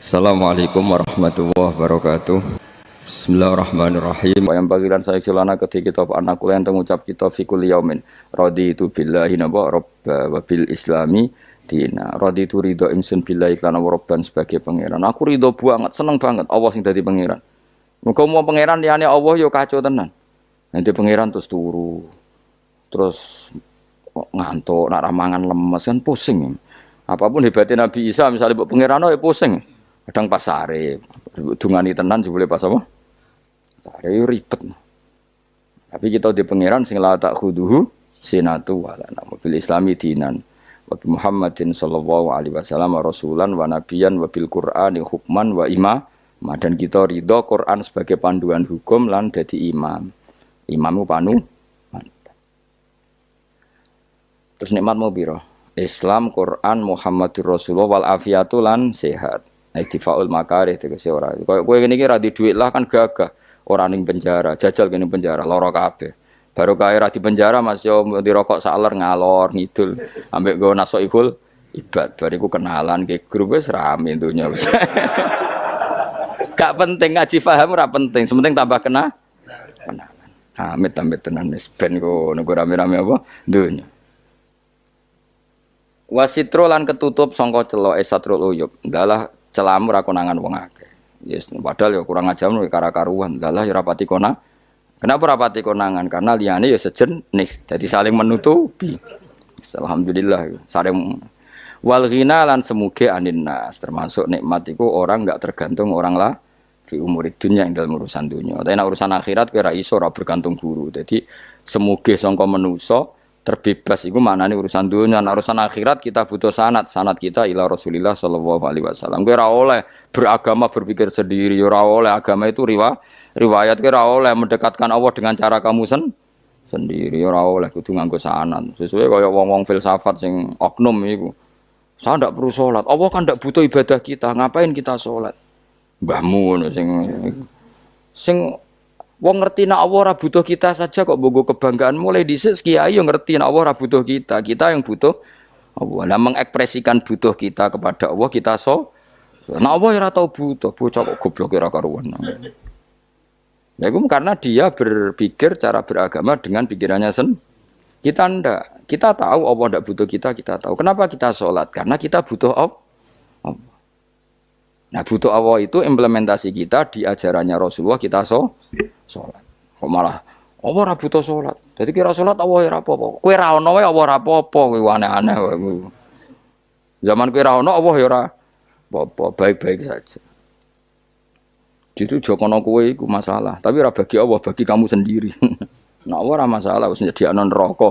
Assalamualaikum warahmatullahi wabarakatuh. Bismillahirrahmanirrahim. Yang bagian saya kilana ketika kitab anak kuliah yang mengucap kita fikul yaumin. Raditu billahi robba wa bil islami dina. Raditu ridho insun billahi klana warobban sebagai pangeran. Aku ridho banget, seneng banget Allah sing dadi pangeran. Muga mau pangeran liyane Allah yo kacau tenan. Nanti pangeran terus turu. Terus ngantuk, nak ramangan lemes kan pusing. Apapun hebatnya Nabi Isa misalnya buat pangeran ya pusing. Kadang pas sare, dungani tenan jebule pas apa? Sare ribet. Tapi kita di pangeran sing la tak khuduhu sinatu wala mobil islami dinan. Wa Muhammadin sallallahu alaihi wasallam rasulan wa nabiyan wa bil Qur'ani hukman wa imam. Dan kita ridho Quran sebagai panduan hukum lan dadi imam. Imamu panu. Terus nikmat mau piro? Islam, Quran, Muhammadur Rasulullah wal afiatu lan sehat. Iktifaul makarih tegese ora. Kowe ngene iki ra di dhuwit lah kan gagah. Ora ning penjara, jajal kene penjara lara kabeh. Baru kae ra di penjara Mas yo dirokok saler ngalor ngidul. Ambek nggo nasoihul ibad. Bariku kenalan ke grup wis rame donya wis. Gak penting ngaji paham ora penting, sementing tambah kenalan. Amit-amit tenan wis ben kok nego rame-rame apa donya. Wasitro lan ketutup sangka celok satrul uyub. Ndalah celamu ra konangan wong akeh. Yes, padahal ya kurang ajar nek kara-karuan. Ndalah ya rapati konang. Kenapa rapati konangan? Karena liyane ya sejenis. Jadi saling menutupi. Alhamdulillah saling wal ghina lan semuge anin nas. Termasuk nikmat iku orang enggak tergantung orang lah fi umurid dunya ing dalam urusan dunya. Tapi nek urusan akhirat kowe ra iso ora bergantung guru. Jadi semuge sangka manusa terbebas itu maknanya urusan dunia, urusan akhirat kita butuh sanad kita ila Rasulillah sallallahu alaihi wasallam. Kowe ora oleh beragama berpikir sendiri, ora oleh agama itu riwayat kowe ora oleh mendekatkan Allah dengan cara kamu sendiri, ora oleh kudu nganggo sanad. Sesuai kaya wong-wong filsafat sing oknum iku. Saya ndak perlu salat. Allah kan ndak butuh ibadah kita, ngapain kita salat? Mbahmu ngono sing wong ngerti nek Allah ora butuh kita saja kok bogo kebanggaan mulai dhisik kiai yo ngerti nek Allah ora butuh kita yang butuh Allah. Lah mengekspresikan butuh kita kepada Allah kita nek Allah ora tau butuh, bocah kok goblok ora karuan. Ya itu karena dia berpikir cara beragama dengan pikirannya kita ndak. Kita tahu Allah ndak butuh kita tahu. Kenapa kita sholat? Karena kita butuh Allah. Nah butuh Allah itu implementasi kita di ajarannya Rasulullah kita sholat. Kok malah Allah ora butuh sholat. Jadi kira sholat Allah ora apa-apa. Kowe ra ono wae Allah ora apa-apa, kowe aneh-aneh wae. Zaman kowe ra ono Allah ya ora apa-apa, baik-baik saja. Jadi jokono kowe iku masalah, tapi ora bagi Allah, bagi kamu sendiri. Nah Allah ora masalah wis nyediakno neraka.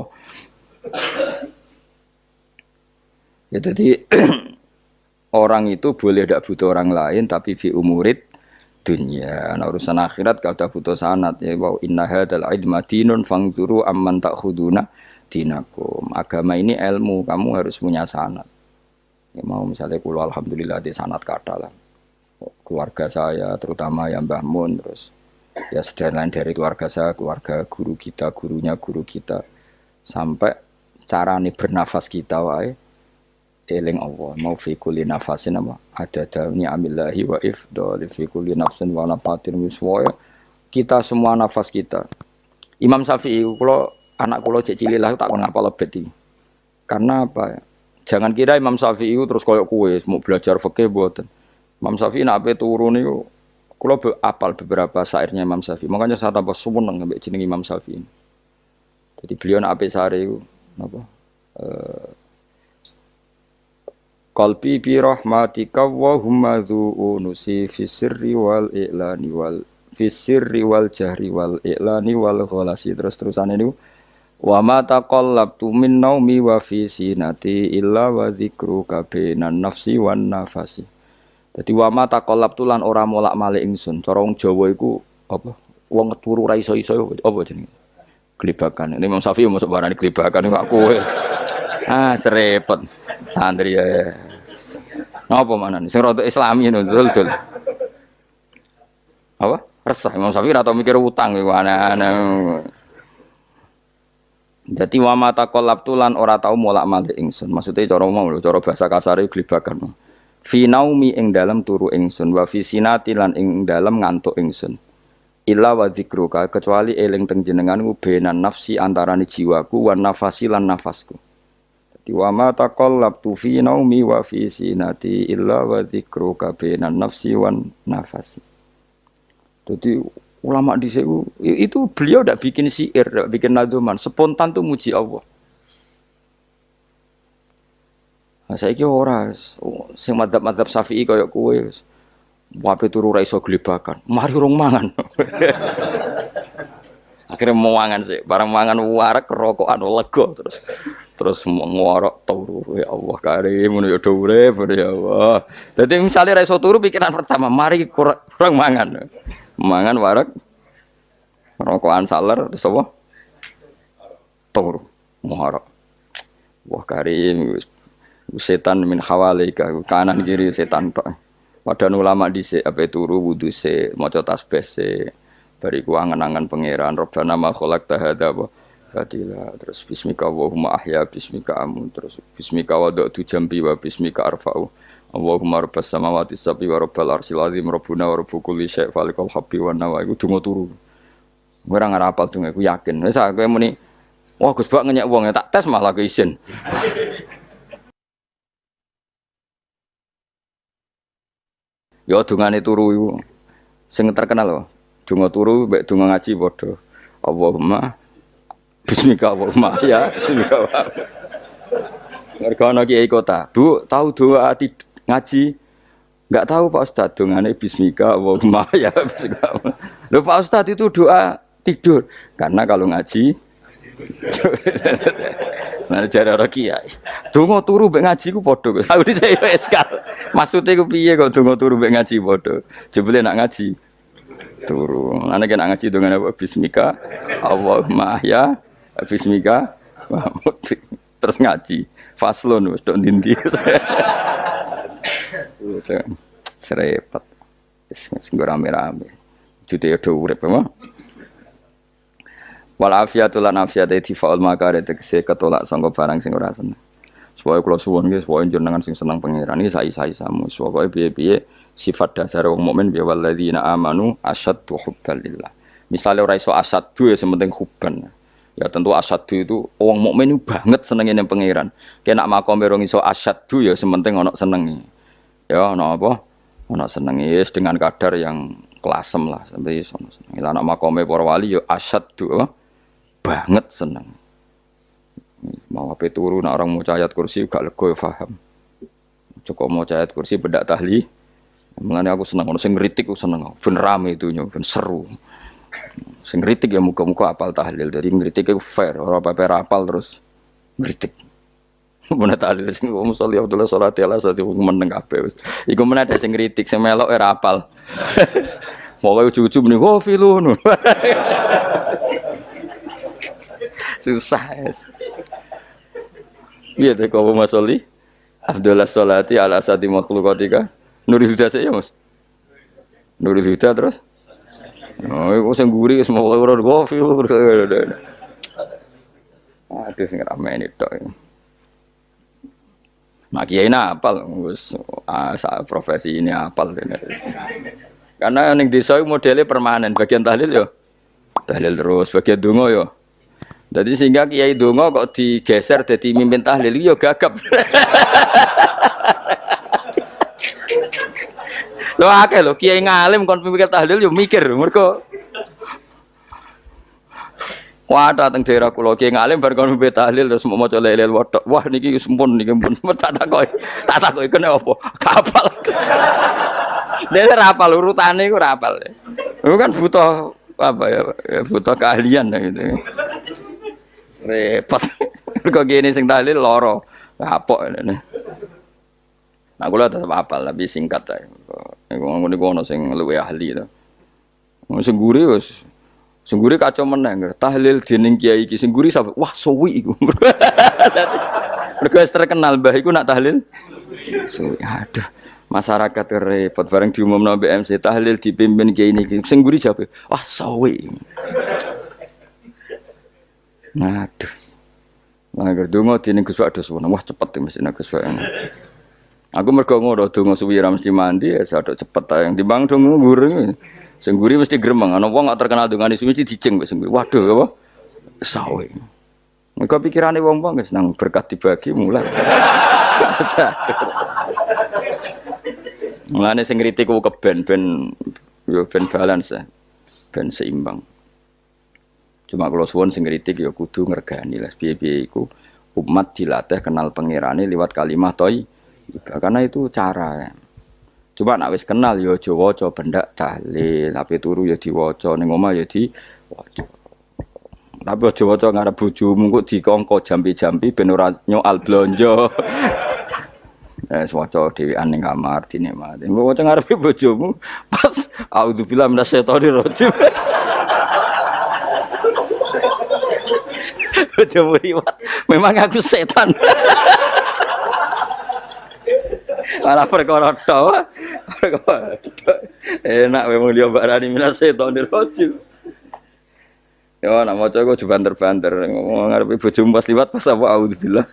Ya jadi orang itu boleh tidak butuh orang lain tapi fi umurid dunya. Nah, urusan akhirat kalau ada butuh sanad ya wa inna hadzal ilma dinun fangzuru amman ta'khuduna dinakum. Agama ini ilmu, kamu harus punya sanad. Ya mau misalnya kulo alhamdulillah di sanad kata lah. Keluarga saya terutama yang Mbah Mun terus ya sedang dari keluarga saya, keluarga guru kita, gurunya guru kita sampai carane bernafas kita wae eling Allah mau fi kulli nafasin apa ada ni'amillahi wa ifdal fi kulli nafsin wa nafatin wiswa kita semua nafas kita. Imam Syafi'i kula anak kula cek cilik lah tak kon ngapal lebet iki. Karena apa? Jangan kira Imam Syafi'i terus koyo kowe mau belajar fikih mboten. Imam Syafi'i nek ape turu niku kula apal beberapa syairnya Imam Syafi'i. Makanya saya tambah seneng ambek jeneng Imam Syafi'i. Jadi beliau nek ape sare iku napa qalbi bi rahmatika wa humma dzu'unusi fi sirri wal i'lani wal fi sirri wal jahri wal i'lani wal ghalasi terus-terusan ini wa ma taqallabtu min naumi wa fi sinati illa wa dzikruka bainan nafsi wan nafasi. Dadi wa ma taqallabtu lan ora molak-malik ingsun. Cara wong Jawa iku apa? Wong turu ra iso-iso apa jenenge? Glebakan. Ini Imam Syafi'i mosok barani glebakan kok kowe. Serepet. Santri ya. Napa manane? Sing rada Islami ngono dul. Apa? Resah Imam Syafi'i ora tau mikir utang iku aneh-aneh. Dadi wa mata qallabtu lan ora tau molak-malik ingsun. Maksude cara bahasa kasare glebakan. Fi naumi ing dalam turu ingsun wa fi sinati lan ing dalam ngantuk ingsun. Illa wa dzikruka kecuali eling teng jenenganmu benan nafsi antarane jiwaku wan nafasi lan nafasku. Dadi wa ma taqallabtu fi naumi wa fi sinati illa wa dzikruka benan nafsi wan nafasi. Jadi ulama di itu beliau tidak bikin syair, tidak bikin nadzuman, spontan tuh muji Allah. Nah, saya kira orang, sing madzhab Syafi'i kayak kue, wape turu ra iso glebakan, mari urung mangan. Akhirnya mau mangan sih, barang mangan warak rokokan lega terus ngorok turu ya Allah karim ngono ya urip ya Allah. Dadi misale ra iso turu pikiran pertama, mari kurang mangan. Mangan warak rokokan saler terus apa? Turu ngorok. Wah karim setan min hawalika kanan kiri setan tok. Padahal ulama dhisik ape turu wudu se maca tasbih se bariku angen-angen pangeran Rabbana ma khalaqta hadza batila terus bismika Allahumma ahya bismika amun terus bismika wada'tu jambi wa bismika arfa'u Allahumma rabbas samawati sab'i wa rabbal arsyil azim rabbuna wa rabbu kulli syai' falikal habbi wan nawa iku donga turu. Ora ngarapal donga iku yakin. Wis kowe muni wah Gus Bak ngenyek wong tak tes malah keizin. Ya dungane turu iku sing terkenal lho. Donga turu mek donga ngaji padha. Allahumma bismika Allahumma ya bismika. Mergo ana kiai kota. Bu, tahu doa ngaji? Enggak tahu Pak Ustaz, dongane bismika Allahumma ya bismika. Lho Pak Ustaz itu doa tidur. Karena kalau ngaji nah jare ora kiai. Donga turu mek ngaji ku padha. Aku dhisik wis kal. Maksude ku piye kok donga turu mek ngaji padha? Jebule nak ngaji turu. Ana nek ngaji dongane bismika Allahumma ya bismika terus ngaji. Faslon wis tok ndi-ndi. Serepet. Wis rame-rame. Jute yo urip apa? Wal afiatu lan afiate difaul makare tegese ketolak sangka barang sing ora seneng. Supaya kula suwun nggih supaya jenengan sing seneng pangeran iki sae-saesamu. Supaya piye-piye sifat dasar wong mukmin ya walladzina amanu asyaddu hubban lillah. Misale ora iso asyaddu ya sementing hubban. Ya tentu asyaddu itu wong mukmin banget senenge ning pangeran. Kena makome rong iso asyaddu ya sementing ana senenge. Ya ana apa? Ana senenge wis dengan kadar yang kelasem lah sampai iso seneng. Lah ana makome para wali ya asyaddu banget seneng. Mau apa turu nak orang mau ayat kursi gak lega ya paham. Cukup mau ayat kursi bedak tahli. Mulane aku seneng ono sing ngritik aku seneng. Ben rame itunya, ben seru. Sing ngritik ya muga-muga apal tahlil. Jadi ngritik itu fair, ora apa-apa apal terus ngritik. Mun tahlil sing musolli Abdullah sholati ala sate meneng kabeh wis. Iku men ada sing ngritik sing melok ora apal. Pokoke ujug-ujug muni wo filun. Susah es. Biar deh kau masoli, Abdullah sholati ala sati makhlukatika. Nurul Huda saya mas. Nurul Huda terus. Oh, aku sengguri semua orang gofil. Aduh, sing ramai itu. Mak kiai apal, profesi ini apal. Karena yang desa modelnya permanen. Bagian tahlil yo, tahlil terus. Bagian dungo yo. Jadi sehingga kiai dongo kok digeser jadi mimpin tahlil yo gagap. Lo akeh lo kiai ngalim kon mimpin tahlil yo mikir mergo wah dateng daerah kula kiai ngalim bar kon mimpin tahlil terus mau maca lelel wedok. Wah niki sempun niki pun tak takoki kene apa? Kapal. Dene ra apal urutane iku ra apal. Itu kan butuh apa ya? Butuh keahlian gitu. Repot. Kok gini sing tahlil loro. Kapok ngene. Nah kula tetep apal tapi singkat ae. Iku ngono sing luwih ahli to. Sing guri wis sing guri kacau meneh. Tahlil dening kiai iki sing guri sampe wah suwi iku. Mergo terkenal mbah iku nak tahlil. Suwi. Aduh. Masyarakat repot bareng diumumno BMC tahlil dipimpin kiai niki. Sing guri jape wah suwi. Aduh. Lah gerdungo dene Gus Wak dos wah cepet mesti Gus Wak. Aku mergo ngono donga suwi ra mesti mandi ya sadok cepet ta yang timbang donga nguri. Sing nguri mesti gremeng. Ana wong gak terkenal dongane suwi mesti dicing wis nguri. Waduh apa? Sawe. Mergo pikirane wong-wong wis nang berkat dibagi mulai. Mulane sing kritik ku keben yo ben balance ya. Ben seimbang. Cuma kalau suwon sing kritik ya kudu ngergani lah piye-piye iku umat dilatih kenal pengirane lewat kalimat karena itu cara ya. Coba nak wis kenal ya aja waca bendak dalil, tapi turu ya diwaca ning omah ya diwaca. Tapi aja waca ngarep bojomu kok dikongko jampi-jampi ben ora nyoal blonjo. Waca dhewean ning kamar dinikmati. Mbok waca ngarepe bojomu pas auzubillahi minasyaitonir rajim. Bojomu riwat. Memang aku setan. Malah perkara tok. Enak memang dia barani minasyaitonir rajim. Ya nak maca kok banter-banter ngomong ngarepe bojomu pas liwat pas apa auzubillah.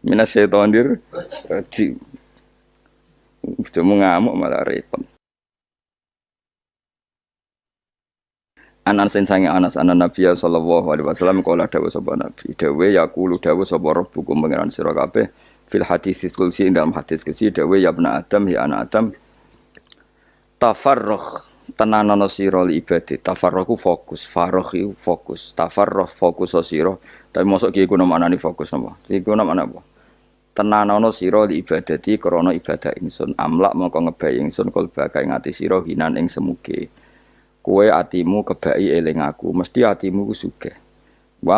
Minasyaitonir rajim. Bojomu ngamuk malah repot. Anas sange Anas anan Nabi sallallahu alaihi wasallam kala dawuh sapa Nabi dawuh yaqulu dawuh sapa rabbukum pangeran sira kabeh fil hadis qudsi dalam hadis qudsi dawuh ya ibna Adam ya anak Adam tafarrugh tenanono sira li ibadah tafarrugh fokus faragh fokus tafarrugh fokus sira tapi mosok ki iku maknane fokus apa iku maknane apa tenanono sira li ibadati krana ibadah ingsun amlak mongko ngebayi ingsun kalbaka ing ati sira hinan ing semuge kowe atimu kebaki eling aku mesti atimu ku sugih wa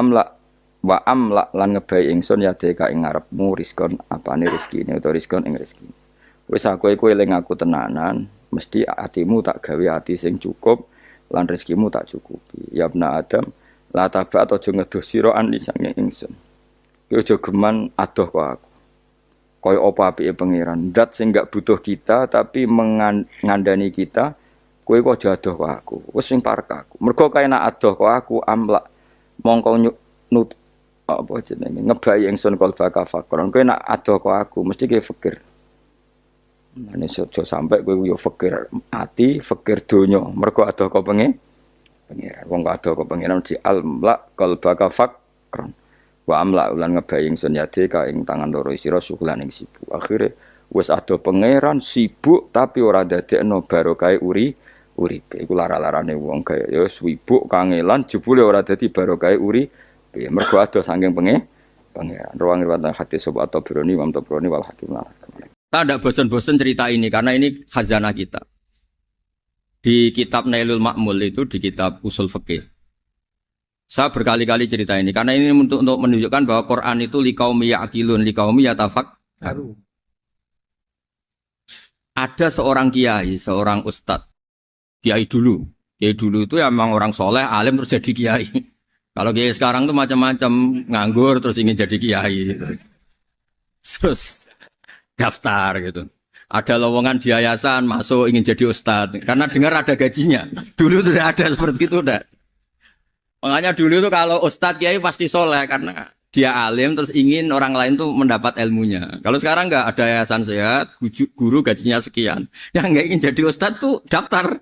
amlak lan ngebayi ingsun ya deka ing ngarepmu rizkon apane rezekine utawa rizkon ing rezekine wis aku eling aku tenanan mesti atimu tak gawe ati sing cukup lan rezekimu tak cukupi ya ibna Adam la taba aja ngedoh sira ani sange ingsun kowe aja geman adoh kok aku kaya apa apike pangeran zat sing gak butuh kita tapi mengandani kita kowe kok aja adoh kok aku wis sing parek aku mergo kae nak adoh kok aku amlak mongko nut apa jenenge ngebayi ingsun kalbaka fakron kowe nak adoh kok aku mesti kowe fikir mane aja sampe kowe yo fikir ati fikir donya mergo adoh kok pengen wong kok adoh kok pengen di amlak kalbaka fakron wa amlak ulan ngebayi ingsun yade ka ing tangan loro sira syukulan ing sibuk akhire wis adoh pangeran sibuk tapi ora dadekno barokah uripe iku lara-larane wong kaya ya sibuk kangelan jebule ora dadi barokah uripe mergo adoh saking pangeran ruang riwayat hadis sobat atau Tabrani Imam Tabrani wal Hakim. Kita tidak bosan-bosan cerita ini karena ini khazanah kita di kitab Nailul Ma'mul itu di kitab usul fikih saya berkali-kali cerita ini karena ini untuk menunjukkan bahwa Quran itu liqaumi ya'qilun liqaumi yatafakkarun. Ada seorang kiai seorang ustadz kiai dulu itu ya memang orang soleh, alim terus jadi kiai. Kalau kiai sekarang tuh macam-macam nganggur terus ingin jadi kiai, terus daftar gitu. Ada lowongan di yayasan masuk ingin jadi ustadz karena dengar ada gajinya. Dulu tuh ada seperti itu udah. Makanya dulu tuh kalau ustadz kiai pasti soleh karena dia alim terus ingin orang lain tuh mendapat ilmunya. Kalau sekarang nggak ada yayasan sehat, guru gajinya sekian, yang nggak ingin jadi ustadz tuh daftar.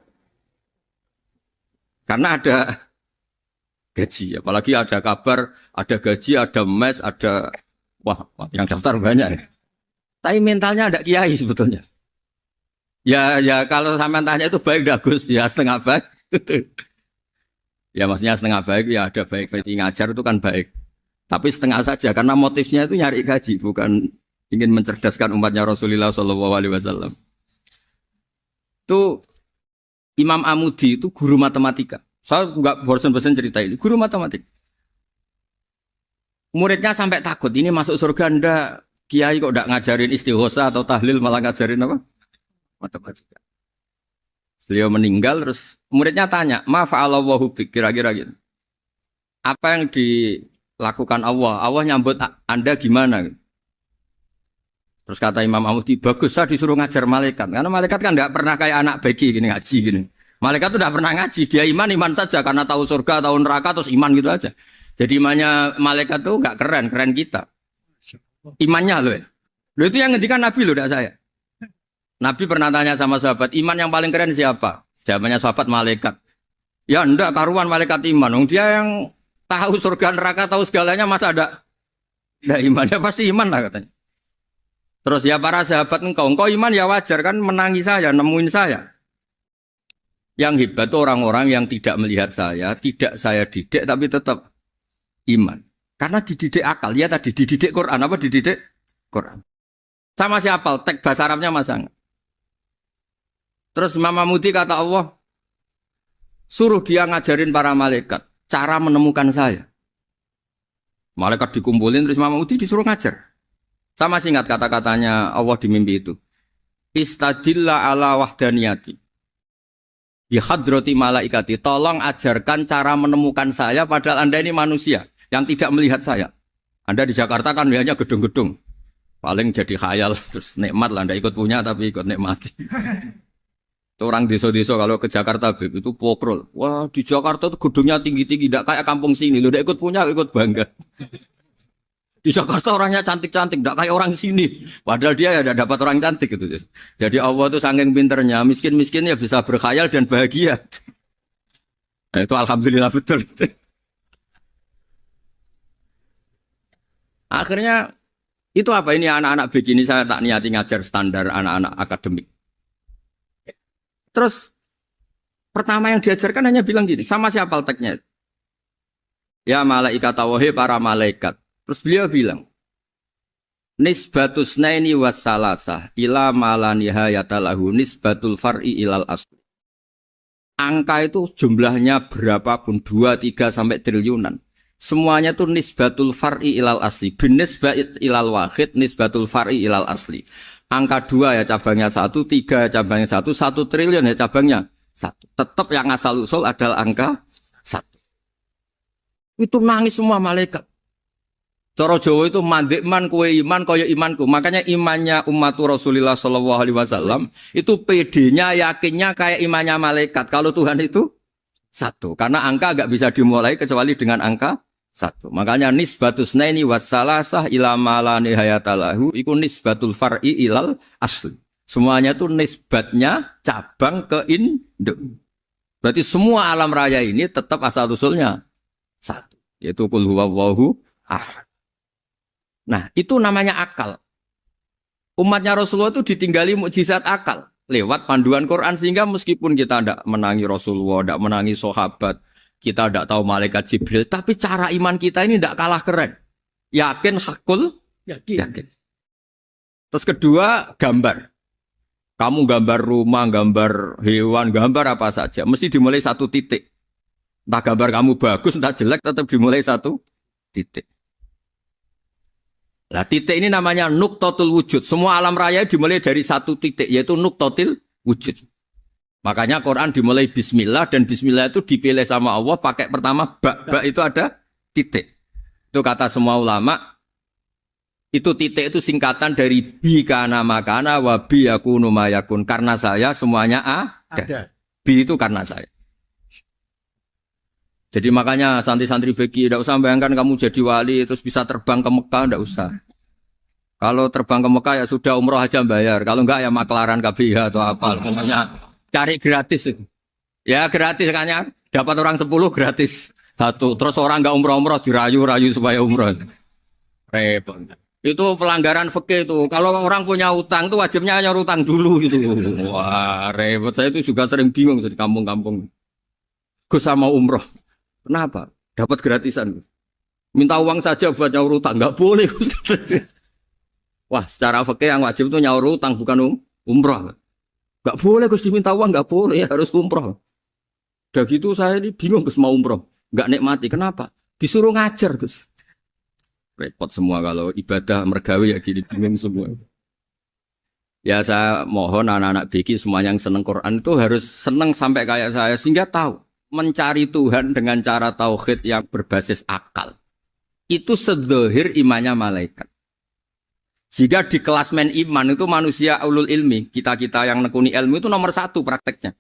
Karena ada gaji, apalagi ada kabar, ada gaji, ada mes, ada wah yang daftar banyak. Tapi mentalnya ada kiai sebetulnya. Ya kalau sampean tanya itu baik bagus, ya setengah baik. Ya maksudnya setengah baik, ya ada baik ngajar itu kan baik. Tapi setengah saja karena motifnya itu nyari gaji, bukan ingin mencerdaskan umatnya Rasulullah SAW. Itu Imam Amudi itu guru matematika. Saya nggak bosan-bosan cerita ini. Guru matematika. Muridnya sampai takut. Ini masuk surga ndak? Kiai kok ndak ngajarin istighosa atau tahlil malah ngajarin apa? Matematika. Beliau meninggal terus muridnya tanya, "Ma fa'alallahu bik?" Kira-kira gitu. Apa yang dilakukan Allah? Allah nyambut Anda gimana? Terus kata Imam Amudi, bagus saya disuruh ngajar malaikat. Karena malaikat kan tidak pernah kayak anak bagi gini ngaji gini. Malaikat itu tidak pernah ngaji. Dia iman saja karena tahu surga, tahu neraka, terus iman gitu aja. Jadi imannya malaikat itu nggak keren kita. Imannya loh ya. Loh itu yang ngendikan Nabi loh, tidak saya. Nabi pernah tanya sama sahabat, iman yang paling keren siapa? Jawabannya sahabat malaikat. Ya ndak karuan malaikat iman. Dia yang tahu surga neraka, tahu segalanya, masa ada iman? Ya pasti iman lah katanya. Terus ya para sahabat engkau iman ya wajar kan menangi saya, nemuin saya. Yang hebat itu orang-orang yang tidak melihat saya, tidak saya didik tapi tetap iman. Karena dididik akal, ya tadi dididik Quran, apa dididik Quran. Sama siapa? Teks bahasa Arabnya masang. Terus Imam Mahmudi kata Allah, suruh dia ngajarin para malaikat cara menemukan saya. Malaikat dikumpulin terus Imam Mahmudi disuruh ngajar. Sama singkat kata-katanya Allah di mimpi itu. Istadilla ala wahdaniyati. Di hadrati malaikati, tolong ajarkan cara menemukan saya padahal Anda ini manusia yang tidak melihat saya. Anda di Jakarta kan hanya gedung-gedung. Paling jadi khayal, terus nikmat lah, Anda ikut punya tapi ikut nikmati. Orang desa-desa kalau ke Jakarta itu pokrol. Wah di Jakarta itu gedungnya tinggi-tinggi, tidak kayak kampung sini. Lu udah ikut punya, ikut bangga. Di Jakarta orangnya cantik-cantik, tidak kayak orang sini. Padahal dia ya tidak dapat orang cantik gitu. Jadi Allah tuh saking pinternya, miskin-miskin ya bisa berkhayal dan bahagia. Nah, itu alhamdulillah betul. Akhirnya itu apa ini anak-anak begini saya tak niati ngajar standar anak-anak akademik. Terus pertama yang diajarkan hanya bilang gini, sama siapa teknya? Ya malaikat wahai para malaikat. Terus beliau bilang, nisbatus naini wassalasah ila malanihayatalahu nisbatul far'i ilal asli. Angka itu jumlahnya berapapun, 2, 3 sampai triliunan. Semuanya itu nisbatul far'i ilal asli. Binisbat ilal wahid nisbatul far'i ilal asli. Angka 2 ya cabangnya 1, 3 ya cabangnya 1, 1 triliun ya cabangnya 1. Tetap yang asal usul adalah angka 1. Itu nangis semua malaikat. Cara Jawa itu mandekman kue iman kaya imanku. Makanya imannya umat Rasulullah Shallallahu Alaihi Wasallam itu PD-nya yakinnya kayak imannya malaikat. Kalau Tuhan itu 1, karena angka agak bisa dimulai kecuali dengan angka 1. Makanya nisbatus naini wassalasah ila malani hayatalahu iku nisbatul far'i ilal asli. Semuanya itu nisbatnya cabang ke induk. Berarti semua alam raya ini tetap asal usulnya 1, yaitu qul huwallahu ahad. Nah, itu namanya akal. Umatnya Rasulullah itu ditinggali mukjizat akal lewat panduan Quran, sehingga meskipun kita tidak menangi Rasulullah, tidak menangi sahabat, kita tidak tahu malaikat Jibril, tapi cara iman kita ini tidak kalah keren. Yakin hakul, yakin. Terus kedua, gambar. Kamu gambar rumah, gambar hewan, gambar apa saja, mesti dimulai 1 titik. Entah gambar kamu bagus, entah jelek, tetap dimulai 1 titik. Nah, titik ini namanya nuktotul wujud. Semua alam raya dimulai dari 1 titik, yaitu nuktotil wujud. Makanya Quran dimulai bismillah, dan bismillah itu dipilih sama Allah pakai pertama ba itu ada titik. Itu kata semua ulama. Itu titik itu singkatan dari bi kana makana wa bi yakunu mayakun. Karena saya semuanya ada. Bi itu karena saya. Jadi makanya santri-santri beki, tidak usah bayangkan kamu jadi wali terus bisa terbang ke Mekah, tidak usah. Kalau terbang ke Mekah ya sudah umroh aja bayar. Kalau enggak ya maklaran KBH atau apa. Pokoknya cari gratis. Ya gratis kan ya. Dapat orang 10 gratis 1. Terus orang enggak umroh-umroh dirayu-rayu supaya umroh. Repot. Itu pelanggaran fikih itu. Kalau orang punya utang itu wajibnya hanya utang dulu gitu. Wah repot. Saya itu juga sering bingung di kampung-kampung. Gus sama umroh. Kenapa? Dapat gratisan. Minta uang saja buat nyaur utang. Enggak boleh. Wah, secara fikih yang wajib itu nyaur utang bukan umroh. Enggak boleh Gus diminta uang, enggak boleh, harus umroh. Udah gitu saya ini bingung Gus mau umroh. Enggak nikmati. Kenapa? Disuruh ngajar Gus. Repot semua kalau ibadah mergawe ya gini bingung semua. Ya saya mohon anak-anak BK semua yang seneng Quran itu harus seneng sampai kayak saya sehingga tahu. Mencari Tuhan dengan cara tauhid yang berbasis akal itu sedzahir imannya malaikat. Jika di klasmen iman itu manusia ulul ilmi, kita-kita yang nekuni ilmu itu nomor 1 prakteknya.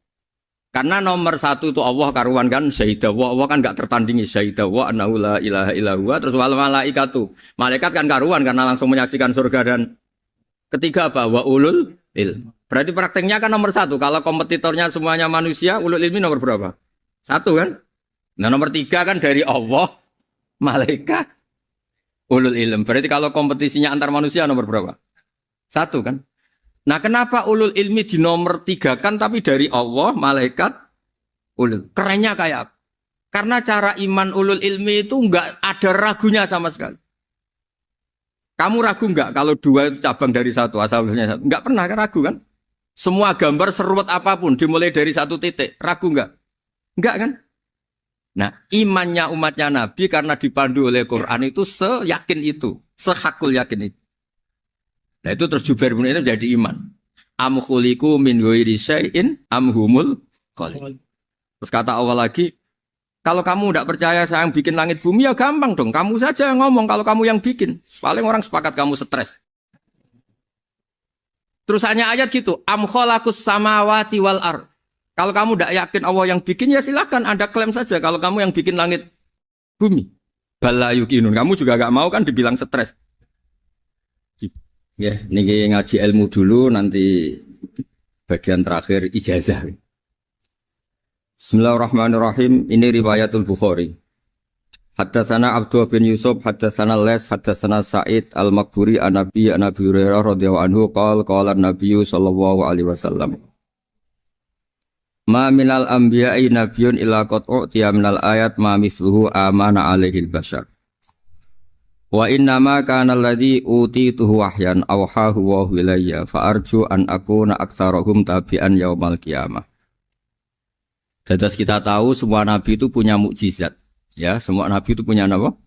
Karena nomor 1 itu Allah karuan kan syahidah wa, Allah kan gak tertandingi syahidah wa annahu la ilaha illa huwa. Terus wal malaikatu, malaikat kan karuan karena langsung menyaksikan surga dan Ketiga apa? Wa ulul ilm. Berarti prakteknya kan nomor satu. Kalau kompetitornya semuanya manusia, ulul ilmi nomor berapa? Satu kan? Nah nomor tiga kan dari Allah, malaikat, ulul ilm. Berarti kalau kompetisinya antar manusia nomor berapa? Satu kan? Nah kenapa ulul ilmi di nomor tiga kan tapi dari Allah, malaikat, ulul. Kerennya kayak apa? Karena cara iman ulul ilmi itu enggak ada ragunya sama sekali. Kamu ragu enggak kalau dua itu cabang dari satu, asalnya satu? Enggak pernah kan ragu kan? Semua gambar seruat apapun dimulai dari satu titik, ragu enggak? Enggak kan? Nah, imannya umatnya Nabi karena dipandu oleh Quran itu seyakin itu, sehakul yakin itu. Nah itu terus Jubair bin itu jadi iman. Am khuliqu min ghairi syai'in am humul khaliq. Terus kata Allah lagi, kalau kamu tidak percaya saya yang bikin langit bumi ya gampang dong. Kamu saja yang ngomong kalau kamu yang bikin. Paling orang sepakat kamu stres. Terus hanya ayat gitu. Am khalaqus samawati wal ard. Kalau kamu tidak yakin Allah yang bikin ya silakan Anda klaim saja kalau kamu yang bikin langit bumi. Bala yuqinun. Kamu juga gak mau kan dibilang stres. Ya, ini ngaji ilmu dulu nanti bagian terakhir ijazah. Bismillahirrahmanirrahim. Ini riwayatul Bukhari. Haddatsana Abdullah bin Yusuf, haddatsana Les, haddatsana Sa'id al-Maqburi an Nabi Hurairah radhiyallahu anhu qala an-nabiy sallallahu alaihi wasallam. Ma minal anbiya'i nabiyyun illa qad u'tiya minal ayat ma mithluhu amana alaihi al-bashar. Wa inna ma kana alladhi utituhu wahyan awhahu wa ilayya fa arju an akuna aktsarahum tabi'an yaumal qiyamah. Dadas kita tahu semua nabi itu punya mukjizat. Ya, semua nabi itu punya apa?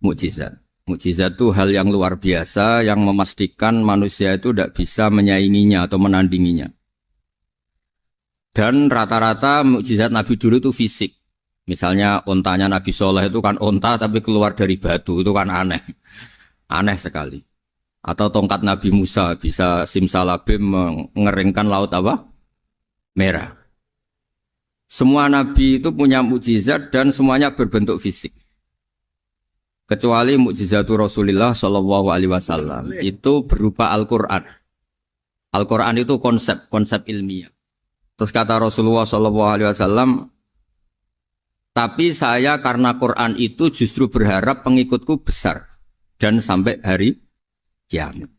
Mukjizat. Mukjizat itu hal yang luar biasa yang memastikan manusia itu tidak bisa menyainginya atau menandinginya. Dan rata-rata mukjizat nabi dulu itu fisik. Misalnya ontanya Nabi Soleh itu kan onta tapi keluar dari batu, itu kan aneh. Aneh sekali. Atau tongkat Nabi Musa bisa simsalabim mengeringkan laut apa? Merah. Semua nabi itu punya mukjizat dan semuanya berbentuk fisik. Kecuali mukjizatul Rasulullah Shallallahu Alaihi Wasallam itu berupa Al-Quran. Al-Quran itu konsep ilmiah. Terus kata Rasulullah Shallallahu Alaihi Wasallam, tapi saya karena Quran itu justru berharap pengikutku besar dan sampai hari kiamat.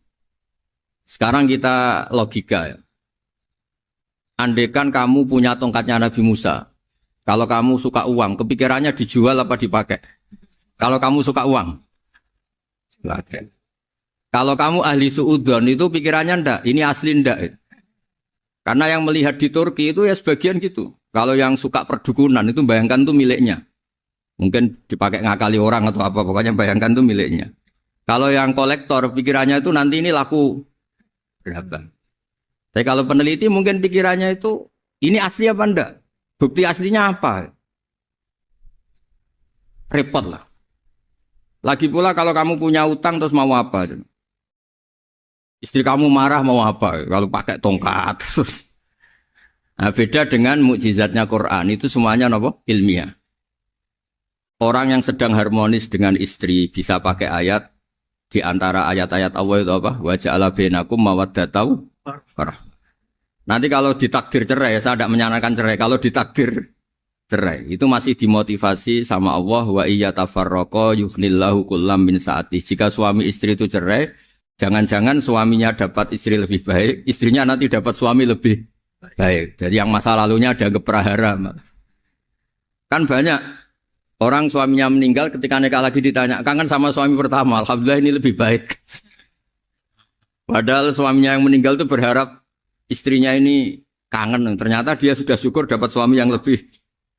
Sekarang kita logika ya. Andekan kamu punya tongkatnya Nabi Musa, kalau kamu suka uang, kepikirannya dijual apa dipakai? Kalau kamu suka uang, pakai. Kalau kamu ahli suudon itu pikirannya ndak, ini asli ndak. Karena yang melihat di Turki itu ya sebagian gitu. Kalau yang suka perdukunan itu bayangkan tuh miliknya. Mungkin dipakai ngakali orang atau apa, pokoknya bayangkan tuh miliknya. Kalau yang kolektor pikirannya itu nanti ini laku berapa? Tapi kalau peneliti mungkin pikirannya itu ini asli apa enggak? Bukti aslinya apa? Repot lah. Lagi pula kalau kamu punya utang terus mau apa? Istri kamu marah mau apa? Kalau pakai tongkat. Nah, beda dengan mukjizatnya Quran itu semuanya apa? Ilmiah. Orang yang sedang harmonis dengan istri bisa pakai ayat di antara ayat-ayat Allah itu apa? Wa ja'ala bainakum mawaddatan. Nanti kalau ditakdir cerai, saya tidak menyarankan cerai. Kalau ditakdir cerai, itu masih dimotivasi sama Allah. Wa iya tafarraqa yughnillahu kullam min sa'ati. Jika suami istri itu cerai, jangan-jangan suaminya dapat istri lebih baik, istrinya nanti dapat suami lebih baik. Jadi yang masa lalunya ada keprahara. Kan banyak orang suaminya meninggal ketika nikah lagi ditanya, kangen sama suami pertama, alhamdulillah ini lebih baik. Padahal suaminya yang meninggal itu berharap istrinya ini kangen, ternyata dia sudah syukur dapat suami yang lebih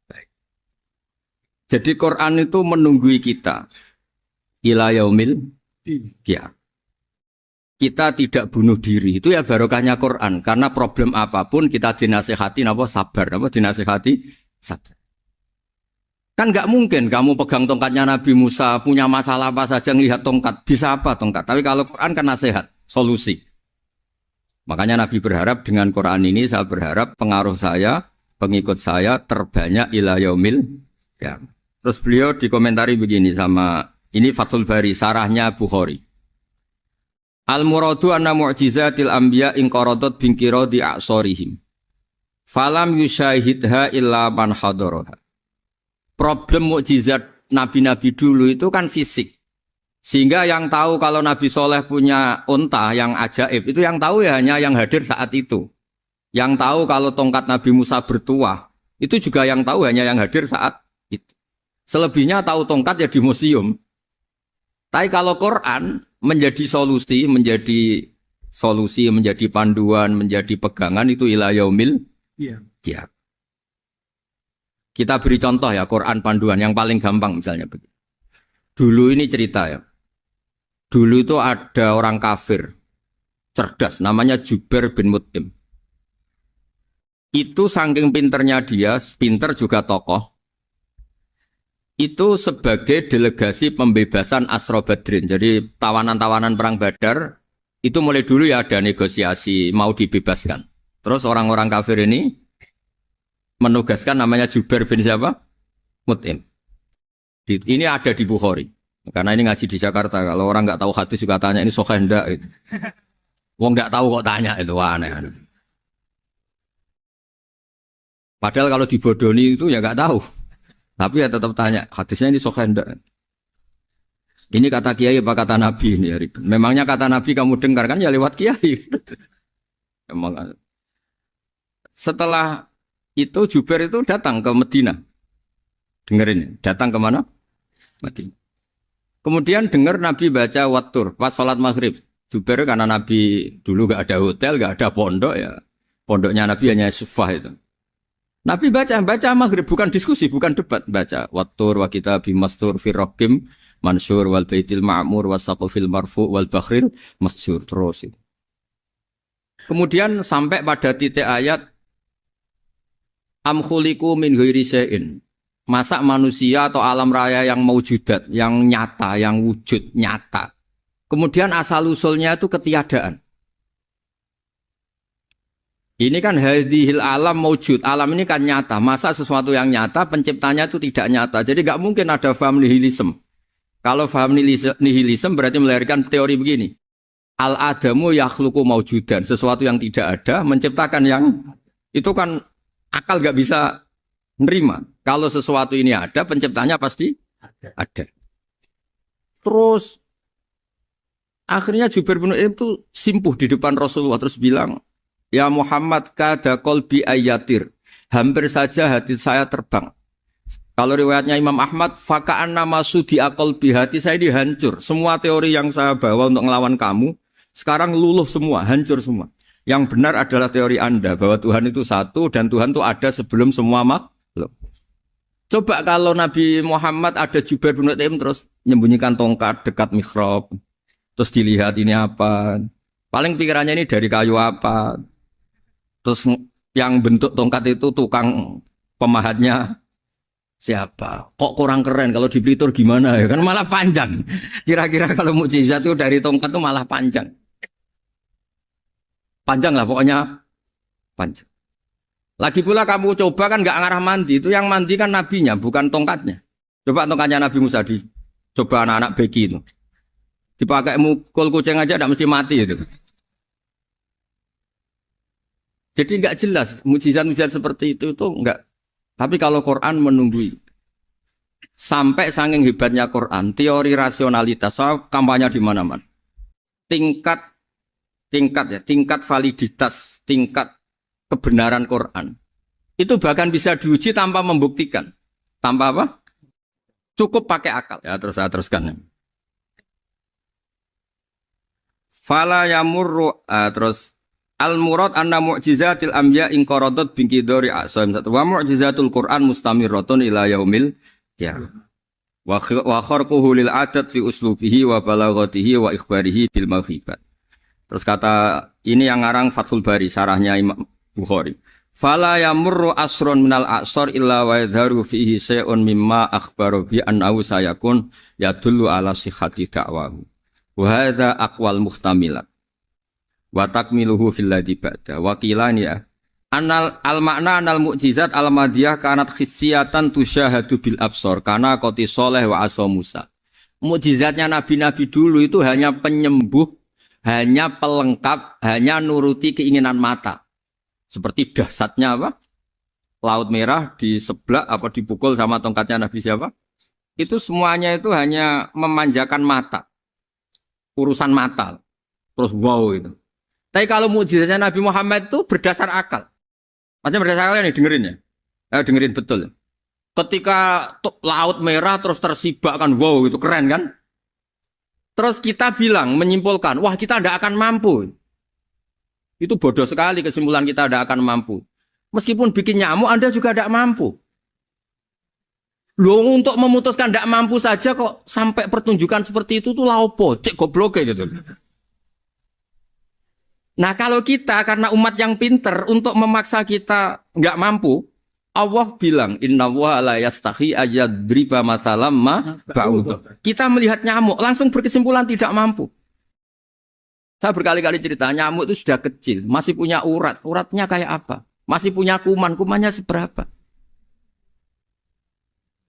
baik. Jadi Quran itu menunggui kita ila yaumil qiyamah. Kita tidak bunuh diri, itu ya barokahnya Quran. Karena problem apapun kita dinasihati apa sabar, apa dinasihati sabar. Kan nggak mungkin kamu pegang tongkatnya Nabi Musa punya masalah apa saja ngelihat tongkat, bisa apa tongkat? Tapi kalau Quran kan nasihat, solusi. Makanya Nabi berharap dengan Quran ini saya berharap pengaruh saya, pengikut saya terbanyak ila yaumil qiyamah. Terus beliau dikomentari begini sama ini Fathul Bari, sarahnya Bukhari. Al muradu anna mu'jizatil anbiya in qaradat binqiradi a'sorihim. Falam yusyahidha illa man hadaraha. Problem mukjizat nabi-nabi dulu itu kan fisik. Sehingga yang tahu kalau Nabi Soleh punya unta yang ajaib itu yang tahu ya hanya yang hadir saat itu. Yang tahu kalau tongkat Nabi Musa bertuah itu juga yang tahu hanya yang hadir saat itu. Selebihnya tahu tongkat ya di museum. Tapi kalau Quran menjadi solusi, menjadi panduan, menjadi pegangan itu ila yaumil qiyamah. Kita beri contoh ya Quran panduan yang paling gampang misalnya begini. Dulu ini cerita ya. Dulu itu ada orang kafir cerdas namanya Jubair bin Mut'im. Itu saking pinternya dia, pinter juga tokoh. Itu sebagai delegasi pembebasan Asra Badrin. Jadi tawanan-tawanan perang Badar itu mulai dulu ya ada negosiasi mau dibebaskan. Terus orang-orang kafir ini menugaskan namanya Jubair bin siapa? Mut'im. Ini ada di Bukhari. Karena ini ngaji di Jakarta. Kalau orang nggak tahu hadis juga tanya ini sahih enggak gitu. Wong nggak tahu kok tanya itu aneh. Padahal kalau dibodoni itu ya nggak tahu. Tapi ya tetap tanya, hadisnya ini sahih enggak? Ini kata kiai apa kata nabi ini ya? Memangnya kata nabi kamu dengar kan ya lewat kiai. Emang. Setelah itu Jubair itu datang ke Medina. Dengerin, datang ke mana? Medina. Kemudian dengar Nabi baca Wattur pas sholat maghrib. Jubair karena Nabi dulu gak ada hotel, gak ada pondok ya. Pondoknya Nabi hanya sufah itu. Nabi baca maghrib, bukan diskusi, bukan debat. Baca Wattur wa kitabi mastur firrokim mansur wal baitil ma'mur wasaqufil marfu wal bakhril masjur. Terus itu. Kemudian sampai pada titik ayat am khuliqu min ghairi syai'in. Masa manusia atau alam raya yang maujudat, yang nyata, yang wujud nyata. Kemudian asal-usulnya itu ketiadaan. Ini kan hadhil alam maujud. Alam ini kan nyata. Masa sesuatu yang nyata, penciptanya itu tidak nyata. Jadi nggak mungkin ada faham nihilisme. Kalau faham nihilisme berarti melahirkan teori begini. Al-adamu yakhluqu maujudan. Sesuatu yang tidak ada, menciptakan yang... Itu kan akal nggak bisa nerima. Kalau sesuatu ini ada, penciptanya pasti ada. Terus akhirnya Jubair bin Mut'im itu simpuh di depan Rasulullah terus bilang, "Ya Muhammad kada qalbi ayatir." Hampir saja hati saya terbang. Kalau riwayatnya Imam Ahmad, faka'anna masudi qalbi, hati saya ini hancur. Semua teori yang saya bawa untuk melawan kamu sekarang luluh semua, hancur semua. Yang benar adalah teori Anda bahwa Tuhan itu satu dan Tuhan itu ada sebelum semua makhluk. Coba kalau Nabi Muhammad ada Jubair bin Mut'im terus menyembunyikan tongkat dekat mihrab. Terus dilihat ini apa. Paling pikirannya ini dari kayu apa. Terus yang bentuk tongkat itu tukang pemahatnya siapa. Kok kurang keren kalau di Blitur gimana ya. Kan malah panjang. Kira-kira kalau mukjizat itu dari tongkat itu malah panjang. Panjang lah pokoknya. Panjang. Lagi pula kamu coba kan nggak ngarah mandi. Itu yang mandi kan nabinya, bukan tongkatnya. Coba tongkatnya Nabi Musa coba anak-anak beki itu. Dipakai mukul kucing aja tidak mesti mati itu. Jadi nggak jelas mukjizat-mukjizat seperti itu nggak. Tapi kalau Quran menunggui. Sampai saking hebatnya Quran, teori rasionalitas, soal kampanye di mana-mana. Tingkat validitas, tingkat kebenaran Quran itu bahkan bisa diuji tanpa membuktikan, tanpa apa? Cukup pakai akal. Ya terus saya teruskan. Fala yamurru terus al murad anna mu'jizatil anbiya in qaradat binqidari a'sam wa mu'jizatul Quran mustamirratun ila yaumil qiyamah. Wa kharquhu lil adat fi uslubihi wa balaghatihi wa ikhbarihi bil mawhibat. Terus kata ini yang ngarang Fathul Bari sarahnya Imam Bukhari. Fala yamurru asrun minal a'sar illa wa yadharu fihi syai'un mimma akhbaru bi annahu sayakun yadullu ala sihhati da'wahu. Wa hadza aqwal muhtamilat. Wa takmiluhu fil ladzi ba'da. Wa qilani ya. Anal al makna anal mukjizat al madiyah kanat khissiyatan tusyahadu bil absar kana qati sholeh wa asa Musa. Mukjizatnya nabi-nabi dulu itu hanya penyembuh, hanya pelengkap, hanya nuruti keinginan mata. Seperti dahsyatnya apa? Laut Merah di sebelah apa dipukul sama tongkatnya Nabi siapa? Itu semuanya itu hanya memanjakan mata. Urusan mata. Terus wow itu. Tapi kalau mukjizatnya Nabi Muhammad itu berdasar akal. Maksudnya berdasar akal nih dengerin ya. Dengerin betul. Ketika Laut Merah terus tersibak kan wow itu keren kan? Terus kita bilang, menyimpulkan, wah kita tidak akan mampu. Itu bodoh sekali kesimpulan kita tidak akan mampu. Meskipun bikin nyamuk, Anda juga tidak mampu. Loh untuk memutuskan tidak mampu saja kok sampai pertunjukan seperti itu tuh laupo, cek goblok gitu. Nah kalau kita karena umat yang pinter untuk memaksa kita nggak mampu, Allah bilang Inna wa la yastahi ayadriba mathalam ma ba'udhu. Kita melihat nyamuk langsung berkesimpulan tidak mampu. Saya berkali-kali cerita nyamuk itu sudah kecil, masih punya urat, uratnya kayak apa? Masih punya kuman, kumannya seberapa?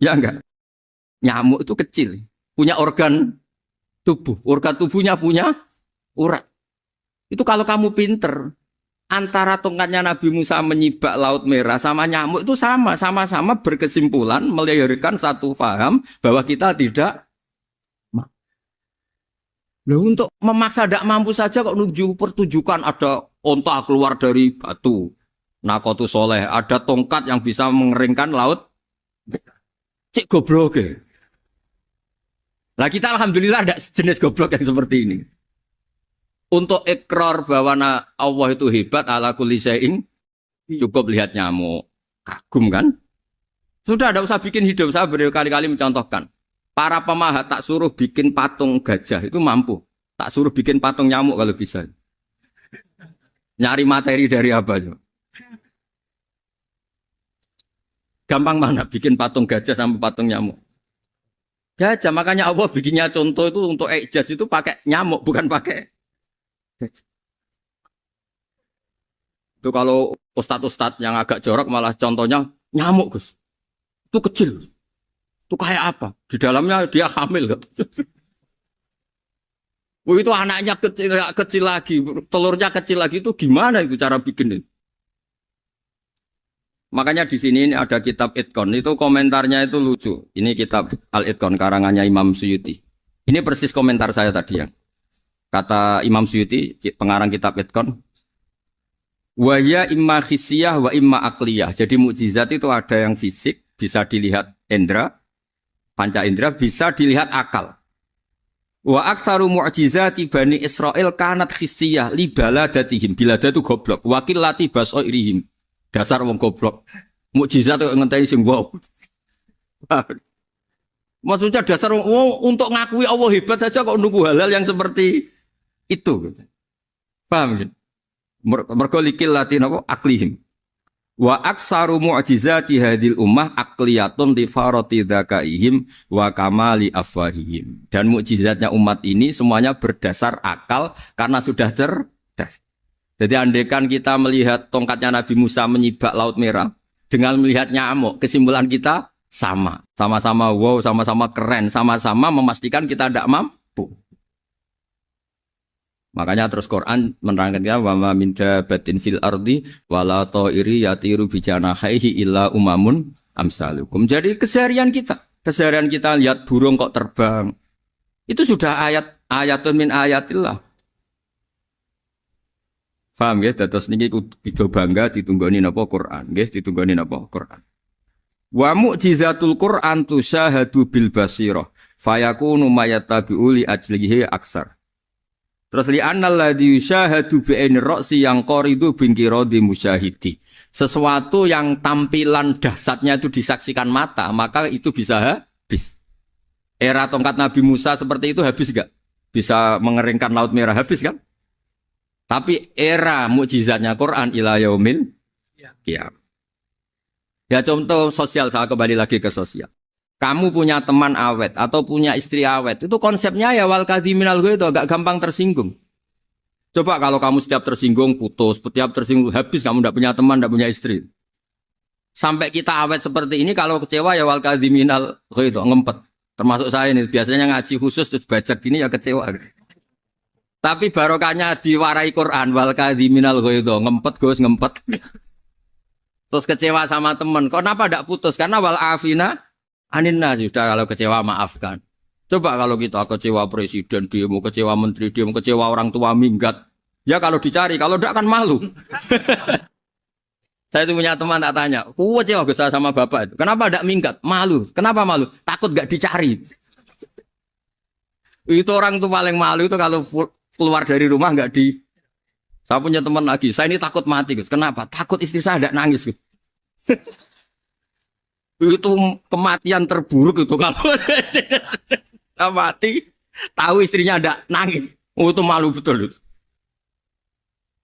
Ya enggak? Nyamuk itu kecil, punya organ tubuhnya punya urat. Itu kalau kamu pinter, antara tongkatnya Nabi Musa menyibak Laut Merah sama nyamuk itu sama-sama berkesimpulan melahirkan satu faham bahwa kita tidak loh untuk memaksa tidak mampu saja kok nunjuk pertunjukan ada onta keluar dari batu Nakotu Soleh, ada tongkat yang bisa mengeringkan laut. Cik goblok ya. Nah kita alhamdulillah ada jenis goblok yang seperti ini. Untuk ikrar bahwa Allah itu hebat ala kulli syai'in, cukup lihat nyamuk. Kagum kan? Sudah tidak usah bikin hidup. Saya berkali-kali mencontohkan. Para pemahat tak suruh bikin patung gajah itu mampu. Tak suruh bikin patung nyamuk kalau bisa. Nyari materi dari apa? Gampang mana bikin patung gajah sama patung nyamuk? Gajah, makanya Allah bikinnya contoh itu untuk ijaz itu pakai nyamuk, bukan pakai. Itu kalau ustadz-ustadz yang agak jorok malah contohnya nyamuk Gus. Itu kecil. Itu kayak apa? Di dalamnya dia hamil. Itu anaknya kecil lagi, telurnya kecil lagi itu gimana itu cara bikin itu? Makanya di sini ada kitab Itqon itu komentarnya itu lucu. Ini kitab Al-Itqon karangannya Imam Suyuti. Ini persis komentar saya tadi yang kata Imam Suyuti pengarang kitab Itqon. Wa ya imma khissiyah wa imma akliyah. Jadi mukjizat itu ada yang fisik bisa dilihat indra, panca indra bisa dilihat akal. Wa aktsaru mu'jizati Bani Israil kanat khissiyah li baladatihim. Bilada itu goblok. Wa qillati basairihim. Dasar wong goblok. Mukjizat kok ngenteni sing wow. Maksudnya dasar untuk ngakui Allah hebat saja kok nunggu hal-hal yang seperti itu gitu. Paham gitu? Mergo likil latin apa aklihim. Wa aksaru mu'jizati hadil ummah akliyatun li farati dzakaihim wa kamali afwahihim. Dan mukjizatnya umat ini semuanya berdasar akal karena sudah cerdas. Jadi andaikan kita melihat tongkatnya Nabi Musa menyibak Laut Merah dengan melihat nyamuk, kesimpulan kita sama. Sama-sama wow, sama-sama keren, sama-sama memastikan kita tidak mampu. Makanya terus Quran menerangkan ya wa ma min dabatin fil ardi wala ta'iri yatiru bi janahihi illa umamun amsalukum. Jadi keseharian kita lihat burung kok terbang. Itu sudah ayatun min ayatillah. Paham ya, dados niki kudu bangga ditunggoni napa Quran, nggih ditunggoni napa Quran. Wa mu'jizatul Quran tusyahadu bil basirah, fayakunu mayatabi'u li ajlihi aksar. Terus li annal ladzi yusyahadu bi ainir ra'si yang qaridu bingkiradi musyahidi. Sesuatu yang tampilan dahsyatnya itu disaksikan mata, maka itu bisa habis. Era tongkat Nabi Musa seperti itu habis enggak? Bisa mengeringkan Laut Merah habis kan? Tapi era mukjizatnya Quran ila yaumil qiyamah. Ya contoh sosial, saya kembali lagi ke sosial. Kamu punya teman awet atau punya istri awet, itu konsepnya ya wal kadhiminal ghaidh, agak gampang tersinggung. Coba kalau kamu setiap tersinggung putus, setiap tersinggung habis, kamu tidak punya teman, tidak punya istri. Sampai kita awet seperti ini, kalau kecewa ya wal kadhiminal ghaidh, ngempet. Termasuk saya ini biasanya ngaji khusus terus baca gini ya kecewa. Tapi barokahnya diwarai Quran wal kadhiminal ghaidha, ngempet Gus, ngempet. Terus kecewa sama teman. Kenapa tidak putus? Karena wal afina aninna, sudah kalau kecewa maafkan. Coba kalau kita kecewa presiden demo, kecewa menteri demo, kecewa orang tua minggat. Ya kalau dicari, kalau tidak kan malu. Saya itu punya teman tak tanya, kecewa Gus sama bapak itu. Kenapa tidak minggat? Malu. Kenapa malu? Takut gak dicari. Itu orang tuh paling malu itu kalau keluar dari rumah nggak di. Saya punya teman lagi, saya ini takut mati Gus. Kenapa? Takut istri saya tidak nangis Gus. Itu kematian terburuk itu kalau mati, tahu istrinya tidak nangis. Oh, itu malu betul itu.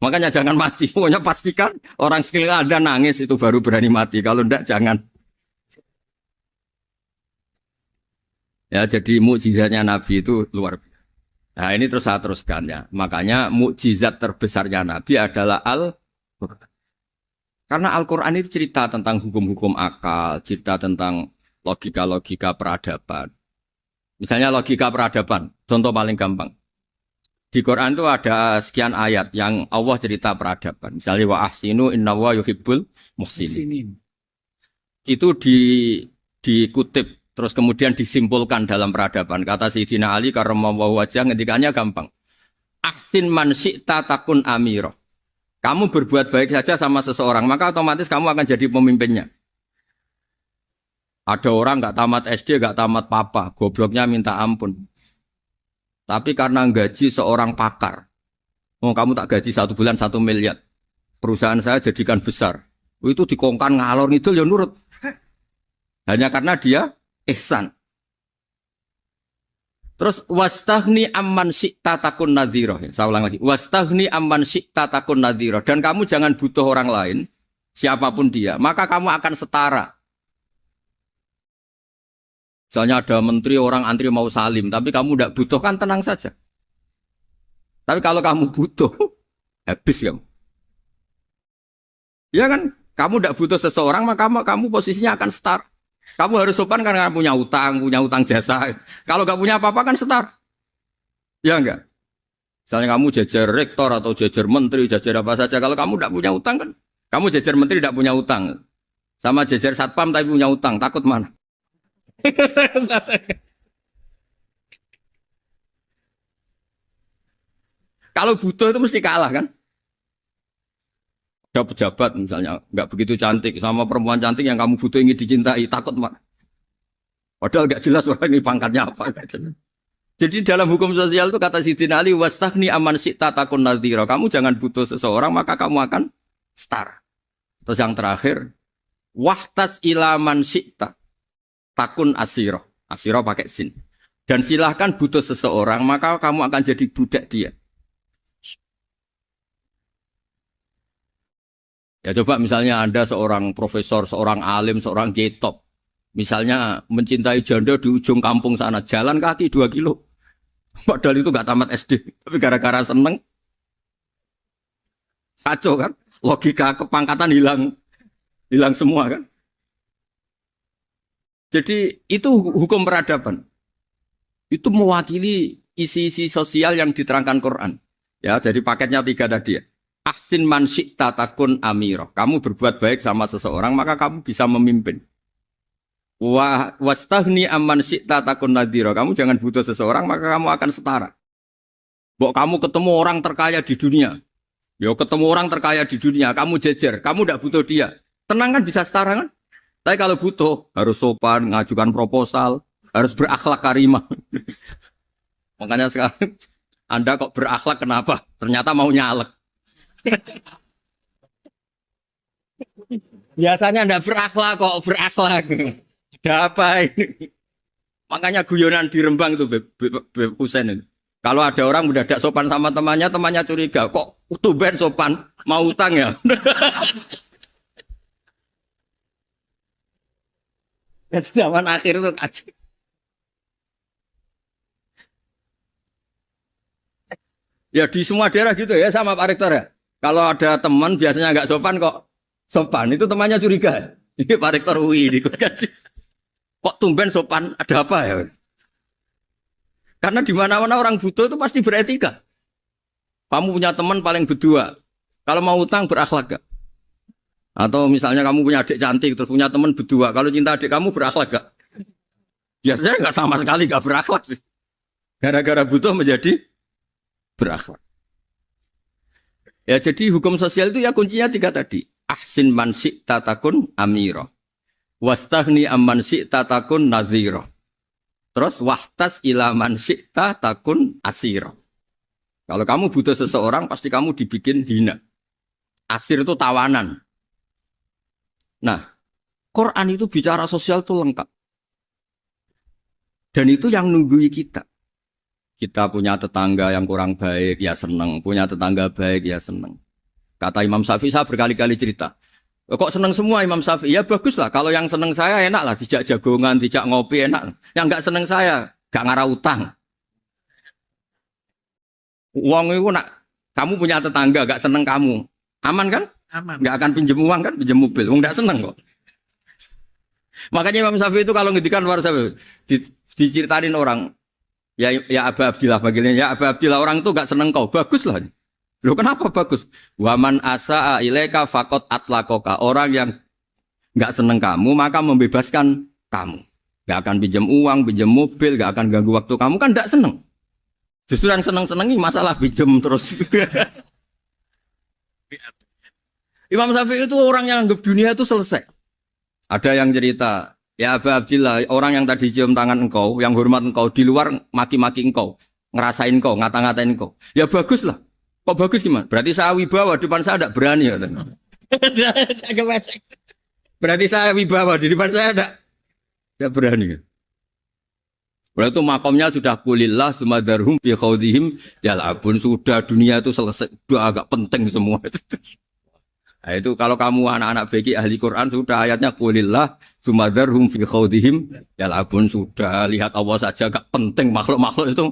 Makanya jangan mati. Pokoknya pastikan orang sekeliling Anda nangis itu baru berani mati. Kalau tidak jangan. Ya jadi mukjizatnya Nabi itu luar biasa. Nah ini terus saya teruskan ya. Makanya mukjizat terbesarnya Nabi adalah Al-Quran. Karena Al-Quran itu cerita tentang hukum-hukum akal, cerita tentang logika-logika peradaban. Misalnya logika peradaban, contoh paling gampang. Di Quran itu ada sekian ayat yang Allah cerita peradaban. Misalnya wa ahsinu innallaha yuhibbul muhsinin. Itu dikutip terus kemudian disimpulkan dalam peradaban. Kata Sayyidina Ali karramallahu wajhah ngendikannya gampang. Ahsin man syi'ta takun amiro. Kamu berbuat baik saja sama seseorang, maka otomatis kamu akan jadi pemimpinnya. Ada orang nggak tamat SD, nggak tamat papa, gobloknya minta ampun. Tapi karena gaji seorang pakar, oh kamu tak gaji 1 bulan 1 miliar, perusahaan saya jadikan besar. Itu dikongkan ngalor ngidul ya nurut. Hanya karena dia ihsan. Terus wastaghni amman syi'ta takun nadhira. Saya ulang lagi. Wastaghni amman syi'ta takun nadhira. Dan kamu jangan butuh orang lain, siapapun dia, maka kamu akan setara. Misalnya ada menteri orang antri mau salim, tapi kamu tidak butuh kan tenang saja. Tapi kalau kamu butuh, habis ya. Ya kan, kamu tidak butuh seseorang, maka kamu posisinya akan setara. Kamu harus sopan karena punya utang jasa. Kalau nggak punya apa-apa kan setar. Ya enggak? Misalnya kamu jajar rektor atau jajar menteri, jajar apa saja. Kalau kamu tidak punya utang kan, kamu jajar menteri tidak punya utang. Sama jajar satpam tapi punya utang, takut mana? Kalau butuh itu mesti kalah kan? Ada pejabat misalnya nggak begitu cantik sama perempuan cantik yang kamu butuh ingin dicintai, takut mak. Padahal nggak jelas orang ini pangkatnya apa. Jadi dalam hukum sosial itu kata Sayyidina Ali wastaghni amman syi'ta takun nadhira. Kamu jangan butuh seseorang maka kamu akan setara. Terus yang terakhir wahtas ila man syi'ta takun asiro. Asiro pakai sin. Dan silahkan butuh seseorang maka kamu akan jadi budak dia. Ya coba misalnya Anda seorang profesor, seorang alim, seorang getop. Misalnya mencintai janda di ujung kampung sana, jalan kaki 2 kilo. Padahal itu gak tamat SD. Tapi gara-gara seneng, kacau kan? Logika kepangkatan hilang semua kan? Jadi itu hukum peradaban. Itu mewakili isi-isi sosial yang diterangkan Quran. Ya, jadi paketnya 3 tadi ya. Ahsin man syi'ta takun amiro. Kamu berbuat baik sama seseorang maka kamu bisa memimpin. Wastaghni amman syi'ta takun nadhira. Kamu jangan butuh seseorang maka kamu akan setara. Bok kamu ketemu orang terkaya di dunia. Yo ketemu orang terkaya di dunia, kamu jejer, kamu tidak butuh dia. Tenang kan bisa setara kan? Tapi kalau butuh harus sopan, ngajukan proposal, harus berakhlak karimah. Makanya sekarang Anda kok berakhlak kenapa? Ternyata mau nyalek. Biasanya enggak berakhlak kok berakhlak. Ada apa ini? Makanya guyonan di Rembang itu Beb Husein itu. Kalau ada orang udah tidak sopan sama temannya, temannya curiga. Kok tumben sopan? Mau utang ya? Zaman akhir itu kacau. Ya di semua daerah gitu ya sama Pak Rektor ya. Kalau ada teman biasanya nggak sopan kok sopan, itu temannya curiga. Ini Pak Rektor UI ikut kasih. Kok tumben sopan, ada apa ya? Karena di mana-mana orang butuh itu pasti beretika. Kamu punya teman paling berdua. Kalau mau utang berakhlak gak? Atau misalnya kamu punya adik cantik terus punya teman berdua. Kalau cinta adik kamu berakhlak gak? Biasanya nggak sama sekali nggak berakhlak. Gara-gara butuh menjadi berakhlak. Ya jadi hukum sosial itu ya kuncinya 3 tadi. Ahsin man syi'ta takun amira. Wastaghni amman syi'ta takun nazira. Terus wahtas ila man syi'ta takun asira. Kalau kamu butuh seseorang pasti kamu dibikin hina. Asir itu tawanan. Nah, Quran itu bicara sosial itu lengkap. Dan itu yang nunggui kita. Kita punya tetangga yang kurang baik, ya seneng. Punya tetangga baik, ya seneng. Kata Imam Syafi'i, saya berkali-kali cerita. Kok seneng semua Imam Syafi'i? Ya bagus lah. Kalau yang seneng saya enak lah. Dijak jagongan, dijak ngopi enak. Yang gak seneng saya, gak ngarah utang. Uang itu nak, kamu punya tetangga gak seneng kamu. Aman kan? Aman. Gak akan pinjem uang kan? Pinjem mobil. Uang gak seneng kok. Makanya Imam Syafi'i itu kalau ngedikan luar Syafi'i, diceritain orang. Ya Aba Abdillah bagiannya. Ya Aba Abdillah orang itu gak seneng kau. Bagus lah. Loh kenapa bagus? Waman asa'a ilaika faqad atlaqaka. Orang yang gak seneng kamu maka membebaskan kamu. Gak akan pinjam uang, pinjam mobil, gak akan ganggu waktu kamu kan gak seneng. Justru yang seneng-senengi masalah pinjam terus. Imam Syafi'i itu orang yang anggap dunia itu selesai. Ada yang cerita, ya Aba Abdillah, orang yang tadi cium tangan engkau, yang hormat engkau, di luar maki-maki engkau, ngerasain engkau, ngata-ngatain engkau. Ya bagus lah. Kok bagus gimana? Berarti saya wibawa, depan saya tidak berani. Ya, berarti saya wibawa, di depan saya tidak berani. Berarti itu makomnya sudah kulillah, sumadarhum fi khawdihim, yal'abun, sudah dunia itu selesai, sudah agak penting semua. Nah, itu kalau kamu anak-anak beki ahli Quran sudah ayatnya kulillah, sumadarhum fi khawdihim, yal'abun, sudah lihat Allah saja agak penting makhluk-makhluk itu.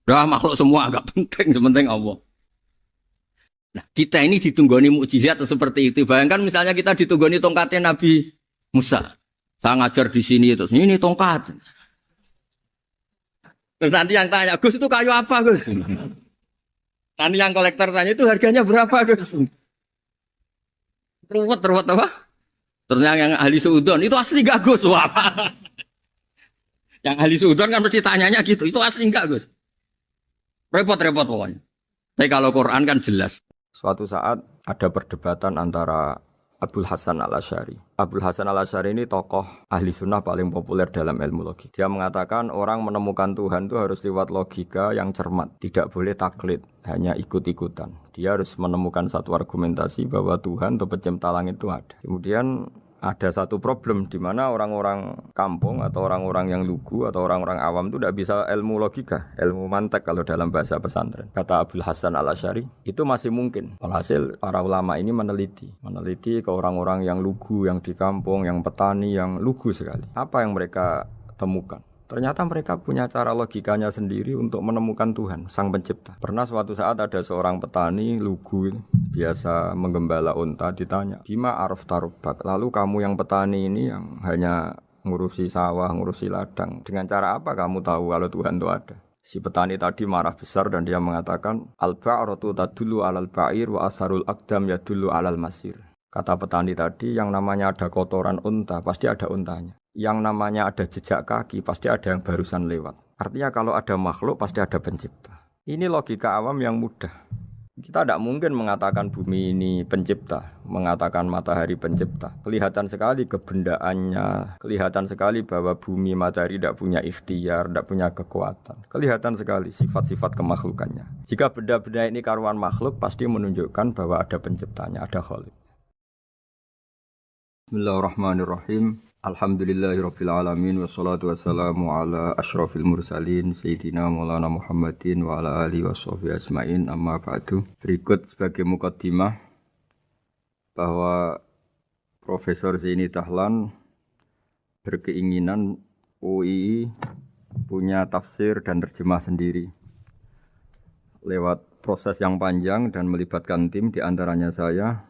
Dah makhluk semua agak penting, sepenting Allah. Nah, kita ini ditunggoni mukjizat seperti itu. Bayangkan misalnya kita ditunggoni tongkatnya Nabi Musa. Saya ngajar di sini terus ini tongkat. Terus nanti yang tanya, Gus itu kayu apa, Gus? Nanti yang kolektor tanya itu harganya berapa, Gus? Ruwet apa? Terus yang ahli suudon itu asli gak, Gus? Wah. Yang ahli suudon kan mesti tanyanya gitu, itu asli enggak, Gus? Repot-repot pokoknya. Tapi kalau Quran kan jelas. Suatu saat ada perdebatan antara Abdul Hasan al-Asy'ari. Abdul Hasan al-Asy'ari ini tokoh ahli sunnah paling populer dalam ilmu logik. Dia mengatakan orang menemukan Tuhan itu harus lewat logika yang cermat. Tidak boleh taklid, hanya ikut-ikutan. Dia harus menemukan satu argumentasi bahwa Tuhan atau pencipta langit itu ada. Kemudian ada satu problem di mana orang-orang kampung atau orang-orang yang lugu atau orang-orang awam itu tidak bisa ilmu logika, ilmu mantek kalau dalam bahasa pesantren. Kata Abdul Hasan al-Asy'ari, itu masih mungkin. Alhasil para ulama ini meneliti ke orang-orang yang lugu, yang di kampung, yang petani, yang lugu sekali. Apa yang mereka temukan? Ternyata mereka punya cara logikanya sendiri untuk menemukan Tuhan, Sang Pencipta. Pernah suatu saat ada seorang petani lugu, biasa menggembala unta, ditanya, Bima araf tarubak, lalu kamu yang petani ini yang hanya ngurusi sawah, ngurusi ladang, dengan cara apa kamu tahu kalau Tuhan itu ada? Si petani tadi marah besar dan dia mengatakan, Al-ba'ratu tadullu alal ba'ir wa asharul aqdam yadullu alal masir. Kata petani tadi, yang namanya ada kotoran unta, pasti ada untanya. Yang namanya ada jejak kaki, pasti ada yang barusan lewat. Artinya kalau ada makhluk, pasti ada pencipta. Ini logika awam yang mudah. Kita tidak mungkin mengatakan bumi ini pencipta, mengatakan matahari pencipta. Kelihatan sekali kebendaannya, kelihatan sekali bahwa bumi matahari tidak punya ikhtiar, tidak punya kekuatan. Kelihatan sekali sifat-sifat kemakhlukannya. Jika benda-benda ini karuan makhluk, pasti menunjukkan bahwa ada penciptanya, ada khalik. Bismillahirrahmanirrahim. Alhamdulillahirabbil alamin wassalatu wassalamu ala asyrafil mursalin sayyidina Maulana Muhammadin wa ala alihi washabihi ajmain amma ba'du. Berikut sebagai mukaddimah bahwa Profesor Zaini Dahlan berkeinginan UII punya tafsir dan terjemah sendiri. Lewat proses yang panjang dan melibatkan tim, di antaranya saya,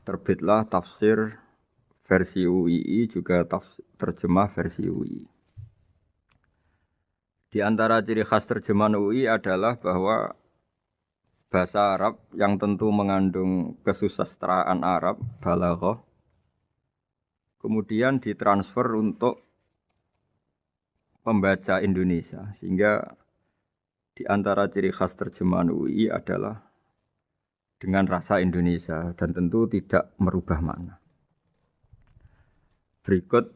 terbitlah tafsir versi UII juga terjemah versi UII. Di antara ciri khas terjemahan UI adalah bahwa bahasa Arab yang tentu mengandung kesusastraan Arab, balaghah, kemudian ditransfer untuk pembaca Indonesia. Sehingga di antara ciri khas terjemahan UI adalah dengan rasa Indonesia dan tentu tidak merubah makna. Berikut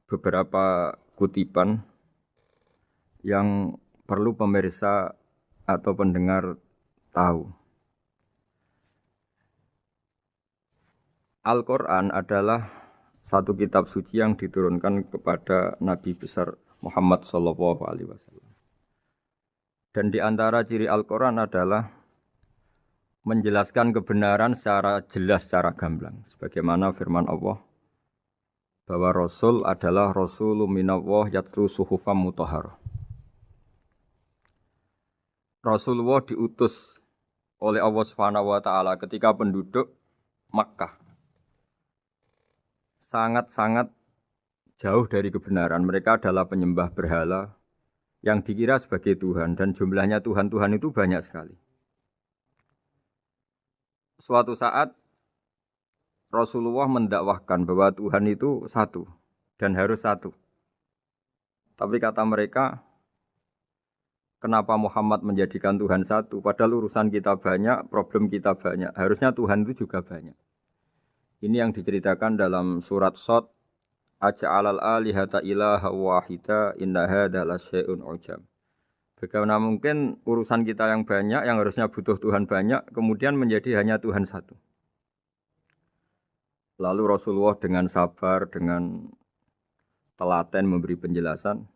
beberapa kutipan yang perlu pemirsa atau pendengar tahu. Al-Quran adalah satu kitab suci yang diturunkan kepada Nabi besar Muhammad SAW. Dan di antara ciri Al-Quran adalah menjelaskan kebenaran secara jelas, secara gamblang. Sebagaimana firman Allah, bahwa Rasul adalah Rasulun minallah yatlu suhufam mutahharah. Rasulullah diutus oleh Allah Subhanahu wa taala ketika penduduk Makkah sangat-sangat jauh dari kebenaran. Mereka adalah penyembah berhala yang dikira sebagai Tuhan dan jumlahnya Tuhan-Tuhan itu banyak sekali. Suatu saat Rasulullah mendakwahkan bahwa Tuhan itu satu dan harus satu. Tapi kata mereka, kenapa Muhammad menjadikan Tuhan satu? Padahal urusan kita banyak, problem kita banyak. Harusnya Tuhan itu juga banyak. Ini yang diceritakan dalam surat Shad, Aja'alal alihata ilaha wahida inna hadza lasyai'un ujab. Bagaimana mungkin urusan kita yang banyak, yang harusnya butuh Tuhan banyak, kemudian menjadi hanya Tuhan satu. Lalu Rasulullah dengan sabar, dengan telaten memberi penjelasan.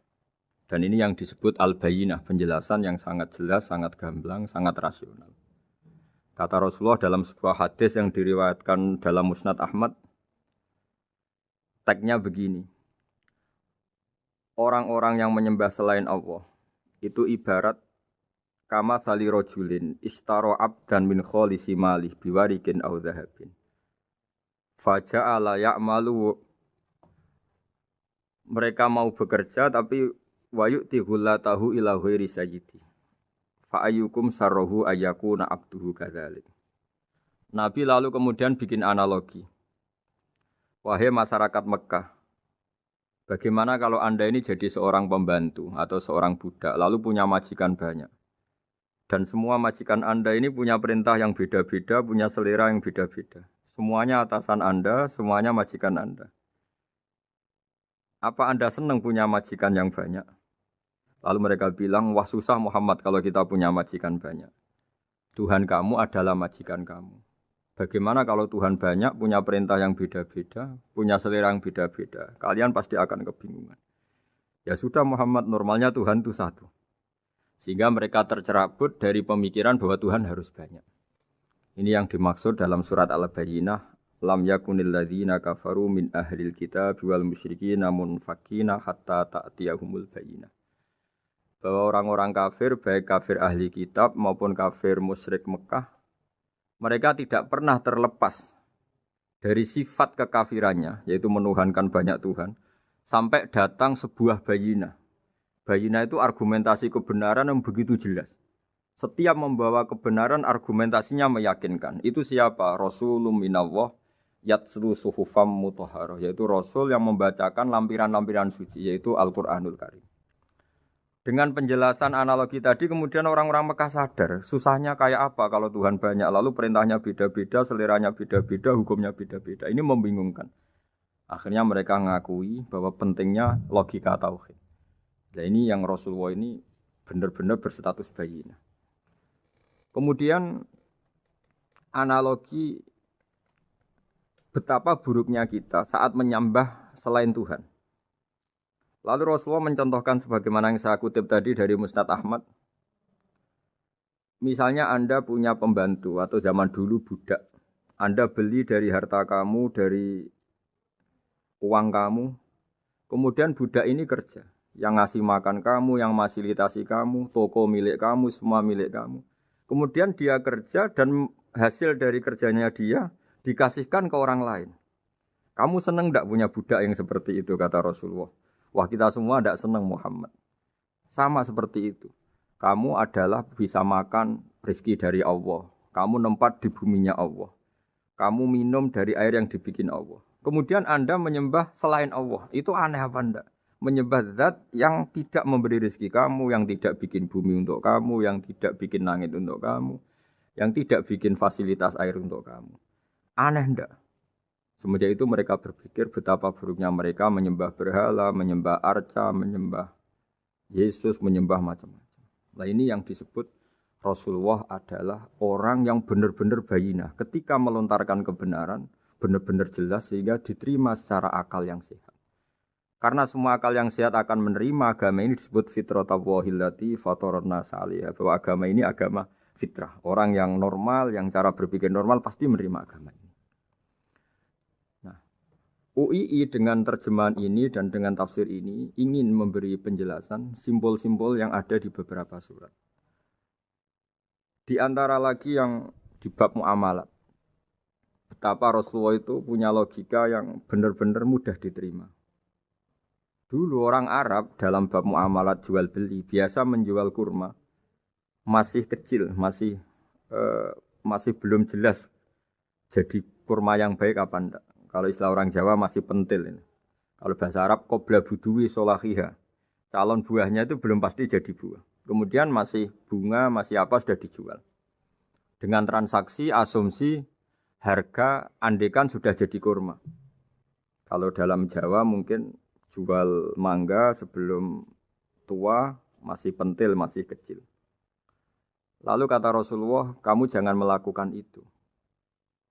Dan ini yang disebut al-bayyinah, penjelasan yang sangat jelas, sangat gamblang, sangat rasional. Kata Rasulullah dalam sebuah hadis yang diriwayatkan dalam Musnad Ahmad, tagnya begini. Orang-orang yang menyembah selain Allah, itu ibarat kama sali rojulin istaro abdan min kholisi malih biwarikin au dhahabin. Faja'ala ya'malu, mereka mau bekerja tapi wayu'ti ghullatahu ila ghairi sayyidi. Fa'ayyukum sarrohu ayyakuna abduhu kadzalik. Nabi lalu kemudian bikin analogi. Wahai masyarakat Mekah, bagaimana kalau Anda ini jadi seorang pembantu atau seorang budak lalu punya majikan banyak. Dan semua majikan Anda ini punya perintah yang beda-beda, punya selera yang beda-beda. Semuanya atasan Anda, semuanya majikan Anda. Apa Anda senang punya majikan yang banyak? Lalu mereka bilang, wah susah Muhammad kalau kita punya majikan banyak. Tuhan kamu adalah majikan kamu. Bagaimana kalau Tuhan banyak, punya perintah yang beda-beda, punya selera yang beda-beda? Kalian pasti akan kebingungan. Ya sudah Muhammad, normalnya Tuhan itu satu. Sehingga mereka tercerabut dari pemikiran bahwa Tuhan harus banyak. Ini yang dimaksud dalam surat Al-Bayyinah, lam yakunil ladzina kafaru min ahlil kitab wal musyrikin munfakina hatta ta'tiyahumul bayyinah. Bahwa orang-orang kafir, baik kafir ahli kitab maupun kafir musyrik Mekah, mereka tidak pernah terlepas dari sifat kekafirannya, yaitu menuhankan banyak Tuhan, sampai datang sebuah bayyinah. Bayyinah itu argumentasi kebenaran yang begitu jelas. Setiap membawa kebenaran argumentasinya meyakinkan. Itu siapa? Rasulun minallah yatslu suhufam mutahharah, yaitu Rasul yang membacakan lampiran-lampiran suci, yaitu Al-Quranul Karim. Dengan penjelasan analogi tadi, kemudian orang-orang Mekah sadar, susahnya kayak apa kalau Tuhan banyak, lalu perintahnya beda-beda, seleranya beda-beda, hukumnya beda-beda. Ini membingungkan. Akhirnya mereka mengakui bahwa pentingnya logika tauhid. Nah ini yang Rasulullah ini benar-benar berstatus bayyinah. Kemudian analogi betapa buruknya kita saat menyembah selain Tuhan. Lalu Rasulullah mencontohkan sebagaimana yang saya kutip tadi dari Musnad Ahmad. Misalnya Anda punya pembantu atau zaman dulu budak. Anda beli dari harta kamu, dari uang kamu. Kemudian budak ini kerja. Yang ngasih makan kamu, yang fasilitasi kamu, toko milik kamu, semua milik kamu. Kemudian dia kerja dan hasil dari kerjanya dia dikasihkan ke orang lain. Kamu senang tidak punya budak yang seperti itu, kata Rasulullah. Wah kita semua tidak senang Muhammad. Sama seperti itu. Kamu adalah bisa makan rezeki dari Allah. Kamu nempat di buminya Allah. Kamu minum dari air yang dibikin Allah. Kemudian Anda menyembah selain Allah. Itu aneh apa enggak? Menyembah zat yang tidak memberi rezeki kamu, yang tidak bikin bumi untuk kamu, yang tidak bikin langit untuk kamu, yang tidak bikin fasilitas air untuk kamu. Aneh enggak? Semenjak itu mereka berpikir betapa buruknya mereka menyembah berhala, menyembah arca, menyembah Yesus, menyembah macam-macam. Nah ini yang disebut Rasulullah adalah orang yang benar-benar bayinah. Ketika melontarkan kebenaran, benar-benar jelas sehingga diterima secara akal yang sehat. Karena semua akal yang sehat akan menerima agama ini disebut fitratallahi fatarna salihah. Bahwa agama ini agama fitrah. Orang yang normal, yang cara berpikir normal pasti menerima agama ini. UII dengan terjemahan ini dan dengan tafsir ini ingin memberi penjelasan simbol-simbol yang ada di beberapa surat. Di antara lagi yang di bab muamalat. Betapa Rasulullah itu punya logika yang benar-benar mudah diterima. Dulu orang Arab dalam bab muamalat jual beli biasa menjual kurma masih kecil, masih belum jelas jadi kurma yang baik apa enggak. Kalau istilah orang Jawa masih pentil ini. Kalau bahasa Arab qobla buduwi solahiha. Calon buahnya itu belum pasti jadi buah. Kemudian masih bunga, masih apa sudah dijual. Dengan transaksi, asumsi, harga andekan sudah jadi kurma. Kalau dalam Jawa mungkin jual mangga sebelum tua, masih pentil, masih kecil. Lalu kata Rasulullah, kamu jangan melakukan itu.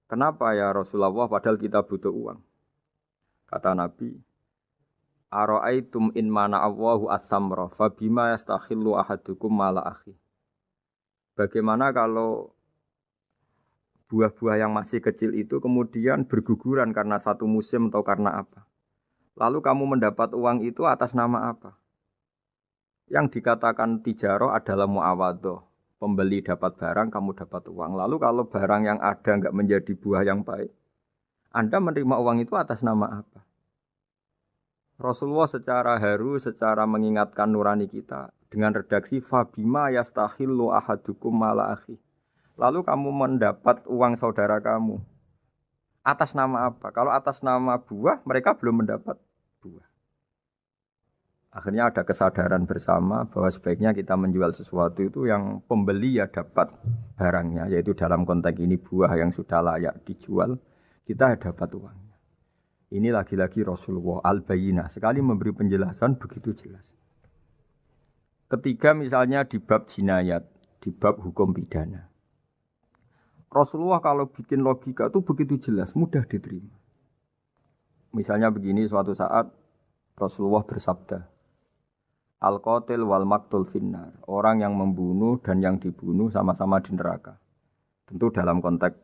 Kenapa ya Rasulullah padahal kita butuh uang? Kata Nabi, Ara'aitum in mana Allahu as-samra fa bima yastakhillu ahadukum mala akhi. Bagaimana kalau buah-buah yang masih kecil itu kemudian berguguran karena satu musim atau karena apa? Lalu kamu mendapat uang itu atas nama apa? Yang dikatakan tijaro adalah muawadhah. Pembeli dapat barang, kamu dapat uang. Lalu kalau barang yang ada enggak menjadi buah yang baik, Anda menerima uang itu atas nama apa? Rasulullah secara haru, secara mengingatkan nurani kita dengan redaksi fabima yastahillu ahadukum mala akhi. Lalu kamu mendapat uang saudara kamu atas nama apa? Kalau atas nama buah, mereka belum mendapat buah. Akhirnya ada kesadaran bersama bahwa sebaiknya kita menjual sesuatu itu yang pembeli ya dapat barangnya, yaitu dalam konteks ini buah yang sudah layak dijual, kita dapat uangnya. Ini lagi-lagi Rasulullah al-Bayyinah, sekali memberi penjelasan begitu jelas. Ketiga misalnya di bab jinayat, di bab hukum pidana. Rasulullah kalau bikin logika itu begitu jelas, mudah diterima. Misalnya begini, suatu saat Rasulullah bersabda, Al-qatil wal maktul finnar. Orang yang membunuh dan yang dibunuh sama-sama di neraka. Tentu dalam konteks